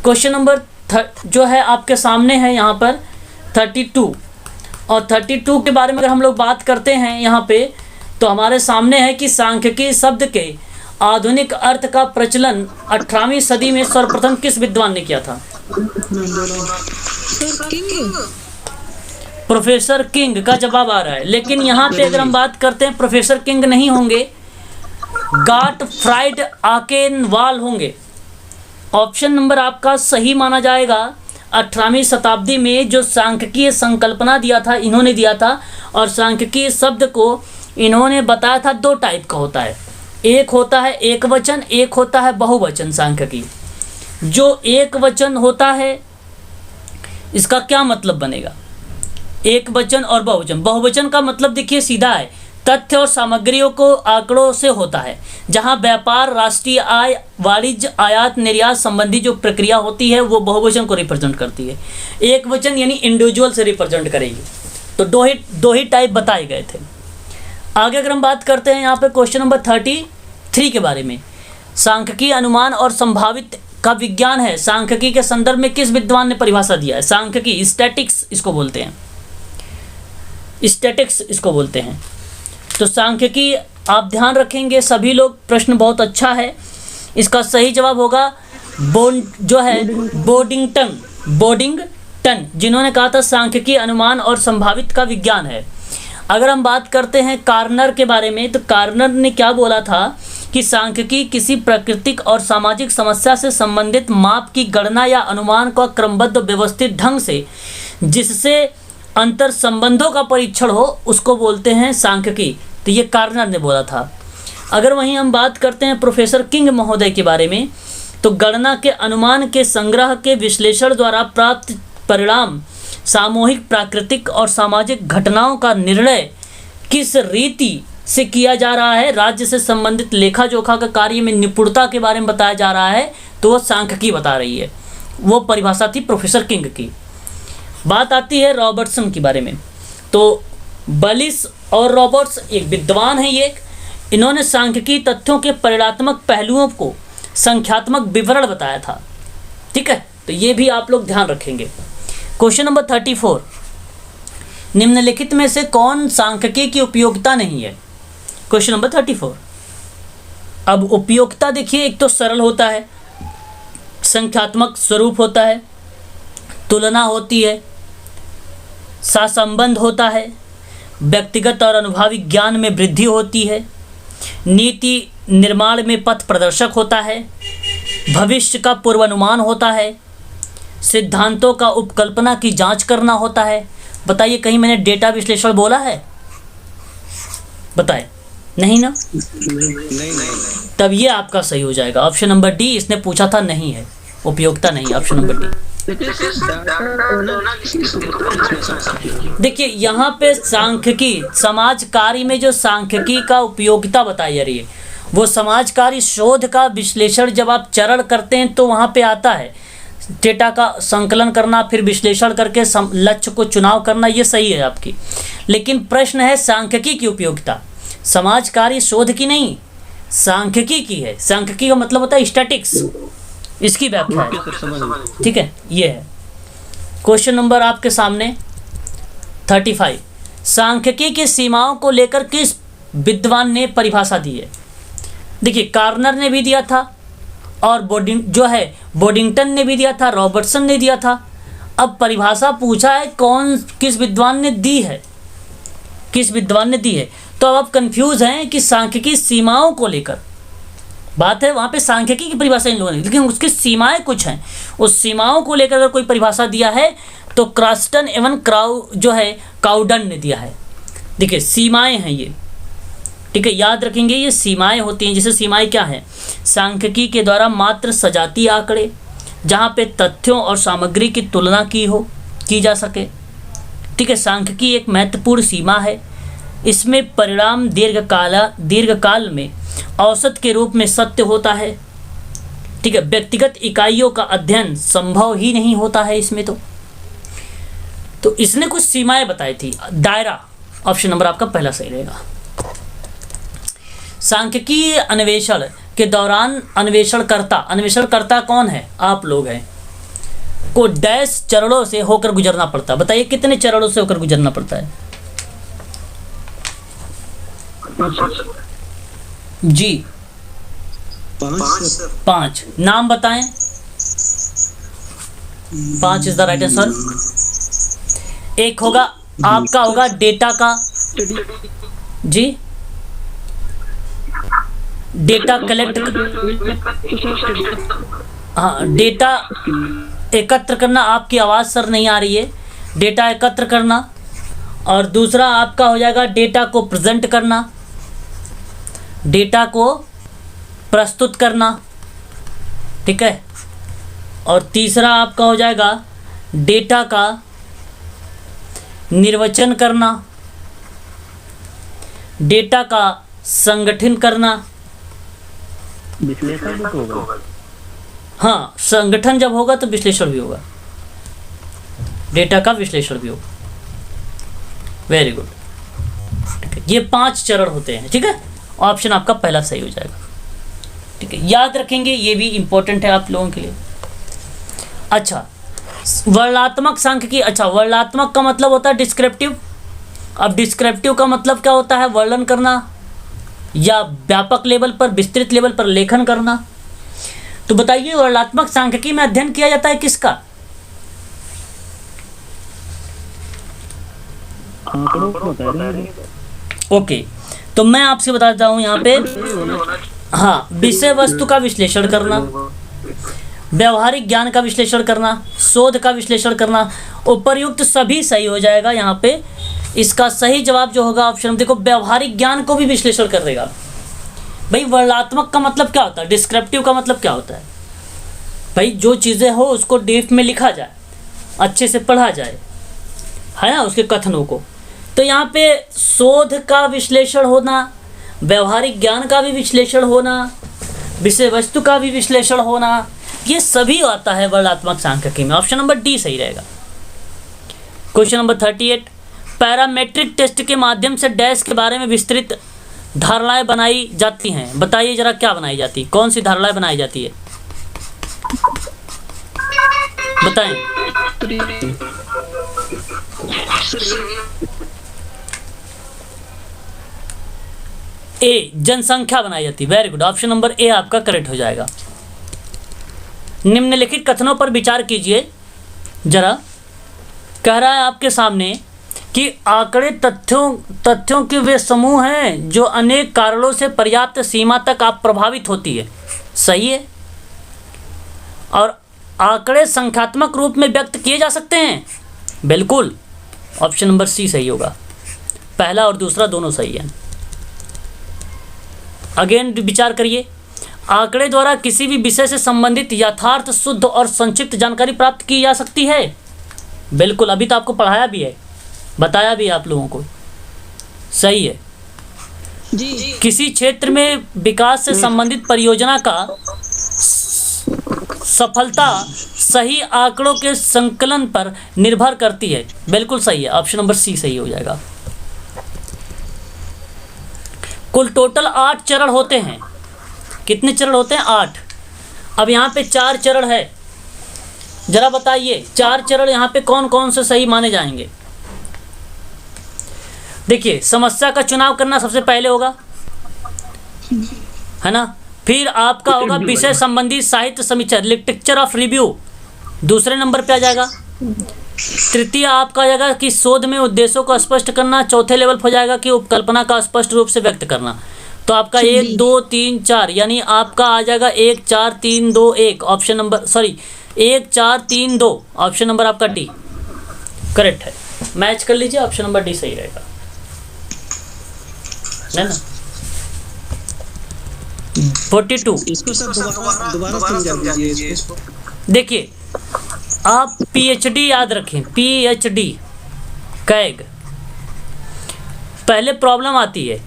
क्वेश्चन नंबर जो है आपके सामने है यहाँ पर 32, और 32 के बारे में अगर हम लोग बात करते हैं यहाँ पे, तो हमारे सामने है कि सांख्यिकी शब्द के आधुनिक अर्थ का प्रचलन 18वीं सदी में सर्वप्रथम किस विद्वान ने किया था? प्रोफेसर किंग का जवाब आ रहा है, लेकिन यहाँ पे अगर हम बात करते हैं प्रोफेसर किंग नहीं होंगे, गॉटफ्राइड आकेनवाल होंगे। ऑप्शन नंबर आपका सही माना जाएगा। 18वीं शताब्दी में जो सांख्यिकीय संकल्पना दिया था इन्होंने दिया था, और सांख्यिकीय शब्द को इन्होंने बताया था 2 टाइप का होता है, एक होता है एक वचन, एक होता है बहुवचन सांख्यिकी। जो एक वचन होता है इसका क्या मतलब बनेगा? एक वचन और बहुवचन। बहुवचन का मतलब देखिए सीधा है, तथ्य और सामग्रियों को आंकड़ों से होता है। जहां व्यापार, राष्ट्रीय आय, वाणिज्य, आयात निर्यात संबंधी जो प्रक्रिया होती है वो बहुवचन को रिप्रेजेंट करती है। एक वचन यानी इंडिविजुअल से रिप्रेजेंट करेगी। तो दो ही टाइप बताए गए थे। आगे अगर हम बात करते हैं यहाँ पे क्वेश्चन नंबर 33 के बारे में, सांख्यिकी अनुमान और संभावित का विज्ञान है। सांख्यिकी के संदर्भ में किस विद्वान ने परिभाषा दिया है? सांख्यिकी स्टैटिक्स इसको बोलते हैं, स्टैटिक्स इसको बोलते हैं। तो सांख्यिकी आप ध्यान रखेंगे सभी लोग, प्रश्न बहुत अच्छा है। इसका सही जवाब होगा बोडिंगटन, जिन्होंने कहा था सांख्यिकी अनुमान और संभावित का विज्ञान है। अगर हम बात करते हैं कार्नर के बारे में, तो कार्नर ने क्या बोला था कि सांख्यिकी किसी प्राकृतिक और सामाजिक समस्या से संबंधित माप की गणना या अनुमान का क्रमबद्ध व्यवस्थित ढंग से जिससे अंतर संबंधों का परीक्षण हो उसको बोलते हैं सांख्यिकी। तो ये कार्नर ने बोला था। अगर वहीं हम बात करते हैं प्रोफेसर किंग महोदय के बारे में, तो गणना के अनुमान के संग्रह के विश्लेषण द्वारा प्राप्त परिणाम सामूहिक प्राकृतिक और सामाजिक घटनाओं का निर्णय किस रीति से किया जा रहा है, राज्य से संबंधित लेखा जोखा का कार्य में निपुणता के बारे में बताया जा रहा है, तो वो सांख्यिकी बता रही है। वो परिभाषा थी प्रोफेसर किंग की। बात आती है रॉबर्टसन के बारे में। तो बलिस और रॉबर्ट्स एक विद्वान हैं, ये इन्होंने सांख्यिकी तथ्यों के परिणात्मक पहलुओं को संख्यात्मक विवरण बताया था। ठीक है, तो ये भी आप लोग ध्यान रखेंगे। क्वेश्चन नंबर 34, निम्नलिखित में से कौन सांख्यिकी की उपयोगिता नहीं है? Question number 34। अब उपयोगिता देखिए, एक तो सरल होता है, संख्यात्मक स्वरूप होता है, तुलना होती है, सहसंबंध होता है, व्यक्तिगत और अनुभवी ज्ञान में वृद्धि होती है, नीति निर्माण में पथ प्रदर्शक होता है, भविष्य का पूर्वानुमान होता है, सिद्धांतों का उपकल्पना की जांच करना होता है। बताइए कहीं मैंने डेटा विश्लेषण बोला है? बताए नहीं ना? नहीं। तब ये आपका सही हो जाएगा। ऑप्शन नंबर डी इसने पूछा था, नहीं है, उपयोगिता नहीं। Option number D. देखिए यहाँ पे सांख्यिकी समाज कार्य में जो सांख्यिकी का उपयोगिता बताई जा रही है वो समाज कार्य शोध का विश्लेषण जब आप चरण करते हैं तो वहाँ पे आता है डेटा का संकलन करना, फिर विश्लेषण करके लक्ष्य को चुनाव करना, ये सही है आपकी। लेकिन प्रश्न है सांख्यिकी की उपयोगिता, समाज कार्य शोध की नहीं, सांख्यिकी की है। सांख्यिकी का मतलब होता है स्टैटिक्स, इसकी व्याख्या है। ठीक है, ये है क्वेश्चन नंबर आपके सामने 35। सांख्यिकी की सीमाओं को लेकर किस विद्वान ने परिभाषा दी है? देखिए कार्नर ने भी दिया था और बोडिंगटन ने भी दिया था, रॉबर्टसन ने दिया था। अब परिभाषा पूछा है किस विद्वान ने दी है, किस विद्वान ने दी है? तो अब आप कंफ्यूज हैं कि सांख्यिकी सीमाओं को लेकर बात है, वहाँ पे सांख्यिकी की परिभाषा इन लोगों ने, लेकिन उसकी सीमाएं कुछ हैं। उस सीमाओं को लेकर अगर कोई परिभाषा दिया है तो क्रॉस्टन एवं काउडन ने दिया है। देखिए सीमाएं हैं ये, ठीक है, याद रखेंगे ये सीमाएं होती हैं। जैसे सीमाएं क्या है, सांख्यिकी के द्वारा मात्र सजातीय आंकड़े जहाँ पे तथ्यों और सामग्री की तुलना की जा सके, ठीक है। सांख्यिकी एक महत्वपूर्ण सीमा है। इसमें परिणाम दीर्घकाल में औसत के रूप में सत्य होता है, ठीक है। व्यक्तिगत इकाइयों का अध्ययन संभव ही नहीं होता है इसमें। तो इसने कुछ सीमाएं बताई थी। दायरा, ऑप्शन नंबर आपका पहला सही रहेगा। सांख्यिकीय अन्वेषण के दौरान अन्वेषणकर्ता कौन है? आप लोग हैं, को डैश चरणों से होकर गुजरना पड़ता है। बताइए कितने चरणों से होकर गुजरना पड़ता है? जी 5। नाम बताएं। 5 इज द राइट आंसर। एक होगा आपका होगा डेटा का, जी डेटा कलेक्ट, हाँ डेटा एकत्र करना। आपकी आवाज़ सर नहीं आ रही है। डेटा एकत्र करना। और दूसरा आपका हो जाएगा डेटा को प्रेजेंट करना, डेटा को प्रस्तुत करना, ठीक है। और तीसरा आपका हो जाएगा डेटा का निर्वचन करना, डेटा का संगठन करना। विश्लेषण भी होगा। हाँ, संगठन जब होगा तो विश्लेषण भी होगा, डेटा का विश्लेषण भी होगा। वेरी गुड, ठीक है। ये 5 चरण होते हैं, ठीक है। ऑप्शन आपका पहला सही हो जाएगा, ठीक है। याद रखेंगे, ये भी इंपॉर्टेंट है आप लोगों के लिए। अच्छा, वर्णनात्मक सांख्यिकी। अच्छा, वर्णनात्मक का मतलब होता है डिस्क्रिप्टिव। अब डिस्क्रिप्टिव का मतलब क्या होता है? वर्णन करना या व्यापक लेवल पर, विस्तृत लेवल पर लेखन करना। तो बताइए वर्णनात्मक सांख्यिकी में अध्ययन किया जाता है किसका? ओके, तो मैं आपसे बताता हूँ यहाँ पे, हाँ, विषय वस्तु का विश्लेषण करना, व्यवहारिक ज्ञान का विश्लेषण करना, शोध का विश्लेषण करना। उपर्युक्त सभी सही हो जाएगा यहाँ पे। इसका सही जवाब जो होगा ऑप्शन, देखो व्यवहारिक ज्ञान को भी विश्लेषण कर देगा। भाई वर्णनात्मक का मतलब क्या होता है? डिस्क्रिप्टिव का मतलब क्या होता है? भाई जो चीज़ें हो उसको डीप में लिखा जाए, अच्छे से पढ़ा जाए, है ना, उसके कथनों को। तो यहाँ पे शोध का विश्लेषण होना, व्यवहारिक ज्ञान का भी विश्लेषण होना, विषय वस्तु का भी विश्लेषण होना, ये सभी आता है वर्णनात्मक सांख्यिकी में। ऑप्शन नंबर डी सही रहेगा। क्वेश्चन नंबर 38, पैरामेट्रिक टेस्ट के माध्यम से डैश के बारे में विस्तृत धारणाएं बनाई जाती हैं। बताइए जरा क्या बनाई जाती है, कौन सी धारणाएं बनाई जाती है? बताएं। ए, जनसंख्या बनाई जाती है। Very good, option number A आपका करेक्ट हो जाएगा। निम्नलिखित कथनों पर विचार कीजिए जरा। कह रहा है आपके सामने कि आंकड़े तथ्यों के वे समूह हैं जो अनेक कारणों से पर्याप्त सीमा तक आप प्रभावित होती है। सही है। और आंकड़े संख्यात्मक रूप में व्यक्त किए जा सकते हैं। बिल्कुल, ऑप्शन नंबर सी सही होगा। पहला और दूसरा दोनों सही है। अगेन विचार करिए। आंकड़े द्वारा किसी भी विषय से संबंधित यथार्थ, शुद्ध और संक्षिप्त जानकारी प्राप्त की जा सकती है। बिल्कुल, अभी तो आपको पढ़ाया भी है, बताया भी आप लोगों को। सही है जी। किसी क्षेत्र में विकास से संबंधित परियोजना का सफलता सही आंकड़ों के संकलन पर निर्भर करती है। बिल्कुल सही है, ऑप्शन नंबर सी सही हो जाएगा। कुल टोटल 8 चरण होते हैं। कितने चरण होते हैं? 8। अब यहाँ पे 4 चरण है। जरा बताइए 4 चरण यहाँ पे कौन कौन से सही माने जाएंगे? देखिए, समस्या का चुनाव करना सबसे पहले होगा, है ना। फिर आपका होगा विषय संबंधी साहित्य समीक्षा, लिटरेचर ऑफ रिव्यू, दूसरे नंबर पे आ जाएगा। तृतीय आपका आ जाएगा कि शोध में उद्देश्यों को स्पष्ट करना। चौथे लेवल हो जाएगा कि उपकल्पना का स्पष्ट रूप से व्यक्त करना। तो आपका 1 2 3 4 यानी आपका आ जाएगा 1 4 3 2 1 ऑप्शन नंबर 1 4 3 2 ऑप्शन नंबर आपका डी करेक्ट है। मैच कर लीजिए, ऑप्शन नंबर डी सही रहेगा, है ना। 42 इसको सर दोबारा समझा दीजिए इसको। देखिए, आप पीएचडी याद रखें, पीएचडी कैग। पहले प्रॉब्लम आती है,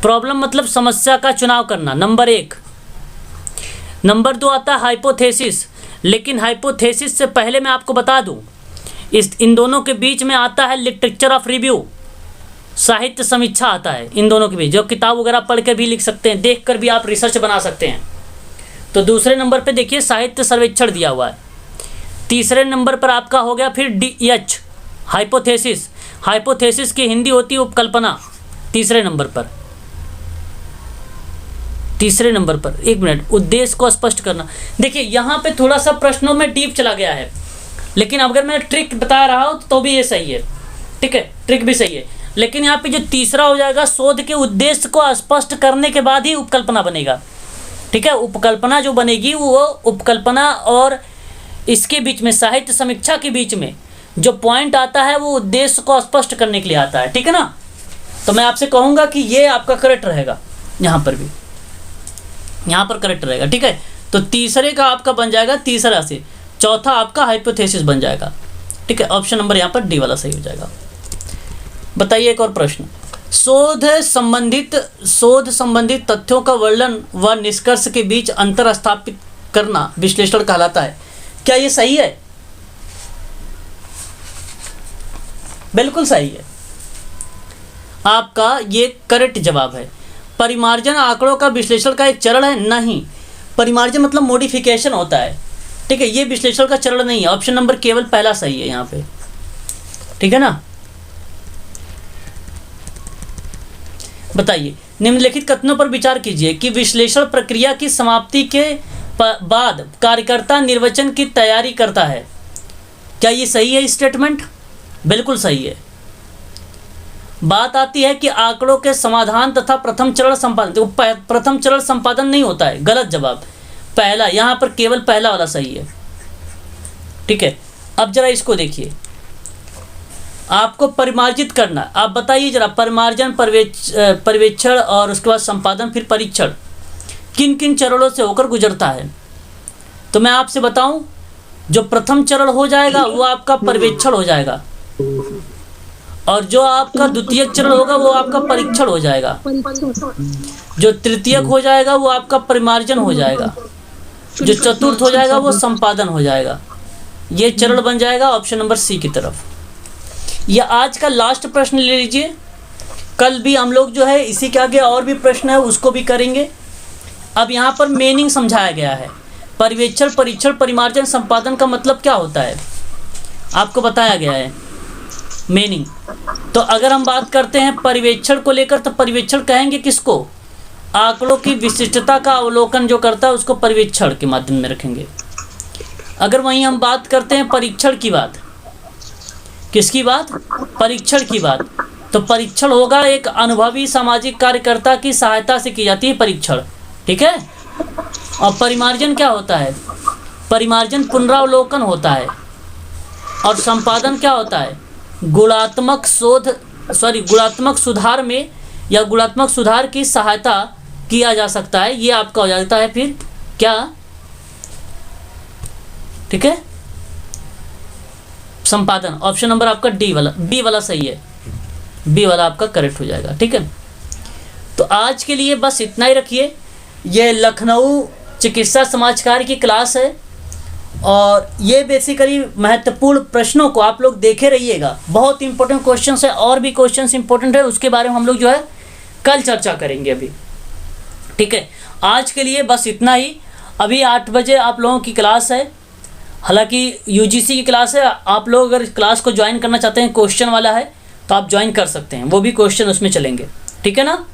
प्रॉब्लम मतलब समस्या का चुनाव करना, नंबर 1। नंबर 2 आता है हाइपोथेसिस, लेकिन हाइपोथेसिस से पहले मैं आपको बता दूं, इन दोनों के बीच में आता है लिटरेचर ऑफ रिव्यू, साहित्य समीक्षा आता है इन दोनों के बीच, जो किताब वगैरह पढ़ के भी लिख सकते हैं, देख कर भी आप रिसर्च बना सकते हैं। तो दूसरे नंबर पे देखिए साहित्य सर्वेक्षण दिया हुआ है। तीसरे नंबर पर आपका हो गया फिर DH हाइपोथेसिस। हाइपोथेसिस की हिंदी होती है उपकल्पना, तीसरे नंबर पर। एक मिनट, उद्देश्य को स्पष्ट करना। देखिए यहाँ पे थोड़ा सा प्रश्नों में डीप चला गया है, लेकिन अगर मैं ट्रिक बता रहा हूँ तो भी ये सही है, ठीक है, ट्रिक भी सही है। लेकिन यहाँ पे जो तीसरा हो जाएगा, शोध के उद्देश्य को स्पष्ट करने के बाद ही उपकल्पना बनेगा, ठीक है। उपकल्पना जो बनेगी वो उपकल्पना और इसके बीच में, साहित्य समीक्षा के बीच में जो पॉइंट आता है वो उद्देश्य को स्पष्ट करने के लिए आता है, ठीक है ना। तो मैं आपसे कहूँगा कि ये आपका करेक्ट रहेगा, यहाँ पर भी, यहाँ पर करेक्ट रहेगा, ठीक है। तो तीसरे का आपका बन जाएगा तीसरा से, चौथा आपका हाइपोथेसिस बन जाएगा, ठीक है। ऑप्शन नंबर यहाँ पर डी वाला सही हो जाएगा। बताइए एक और प्रश्न। शोध संबंधित तथ्यों का वर्णन व निष्कर्ष के बीच अंतर स्थापित करना विश्लेषण कहलाता है। क्या ये सही है? बिल्कुल सही है, आपका ये करेक्ट जवाब है। परिमार्जन आंकड़ों का विश्लेषण का एक चरण है? नहीं, परिमार्जन मतलब मॉडिफिकेशन होता है, ठीक है, ये विश्लेषण का चरण नहीं है। ऑप्शन नंबर केवल पहला सही है यहाँ पे, ठीक है ना। बताइए, निम्नलिखित कथनों पर विचार कीजिए कि विश्लेषण प्रक्रिया की समाप्ति के बाद कार्यकर्ता निर्वचन की तैयारी करता है। क्या ये सही है स्टेटमेंट? बिल्कुल सही है। बात आती है कि आंकड़ों के समाधान तथा प्रथम चरण संपादन, तो प्रथम चरण संपादन नहीं होता है, गलत जवाब, पहला, यहाँ पर केवल पहला वाला सही है, ठीक है। अब जरा इसको देखिए, आपको परिमार्जित करना, आप बताइए जरा, परिमार्जन, पर्यवेक्षण और उसके बाद संपादन, फिर परीक्षण, किन किन चरणों से होकर गुजरता है? तो मैं आपसे बताऊं, जो प्रथम चरण हो जाएगा वो आपका पर्यवेक्षण हो जाएगा, और जो आपका द्वितीय चरण होगा वो आपका परीक्षण हो जाएगा, जो तृतीयक हो जाएगा वो आपका परिमार्जन हो जाएगा, जो चतुर्थ हो जाएगा वो संपादन हो जाएगा। ये चरण बन जाएगा ऑप्शन नंबर सी की तरफ। यह आज का लास्ट प्रश्न ले लीजिए, कल भी हम लोग जो है इसी के आगे और भी प्रश्न है उसको भी करेंगे। अब यहाँ पर मीनिंग समझाया गया है, पर्यवेक्षण, परीक्षण, परिमार्जन, संपादन का मतलब क्या होता है आपको बताया गया है मीनिंग। तो अगर हम बात करते हैं पर्यवेक्षण को लेकर, तो पर्यवेक्षण कहेंगे किसको? आंकड़ों की विशिष्टता का अवलोकन जो करता है उसको पर्यवेक्षण के माध्यम में रखेंगे। अगर वहीं हम बात करते हैं परीक्षण की बात, किसकी बात? परीक्षण की बात, तो परीक्षण होगा एक अनुभवी सामाजिक कार्यकर्ता की सहायता से की जाती है परीक्षण, ठीक है। और परिमार्जन क्या होता है? परिमार्जन पुनरावलोकन होता है। और संपादन क्या होता है? गुणात्मक सुधार में या गुणात्मक सुधार की सहायता किया जा सकता है, ये आपका हो जाता है फिर क्या, ठीक है, संपादन। ऑप्शन नंबर आपका डी वाला, बी वाला सही है, बी वाला आपका करेक्ट हो जाएगा, ठीक है। तो आज के लिए बस इतना ही रखिए। ये लखनऊ चिकित्सा समाजकार्य की क्लास है, और ये बेसिकली महत्वपूर्ण प्रश्नों को आप लोग देखे रहिएगा, बहुत इंपॉर्टेंट क्वेश्चन है, और भी क्वेश्चन इंपॉर्टेंट है, उसके बारे में हम लोग जो है कल चर्चा करेंगे अभी, ठीक है। आज के लिए बस इतना ही। अभी 8 बजे आप लोगों की क्लास है, हालांकि यूजीसी की क्लास है, आप लोग अगर क्लास को ज्वाइन करना चाहते हैं, क्वेश्चन वाला है, तो आप ज्वाइन कर सकते हैं, वो भी क्वेश्चन उसमें चलेंगे, ठीक है ना।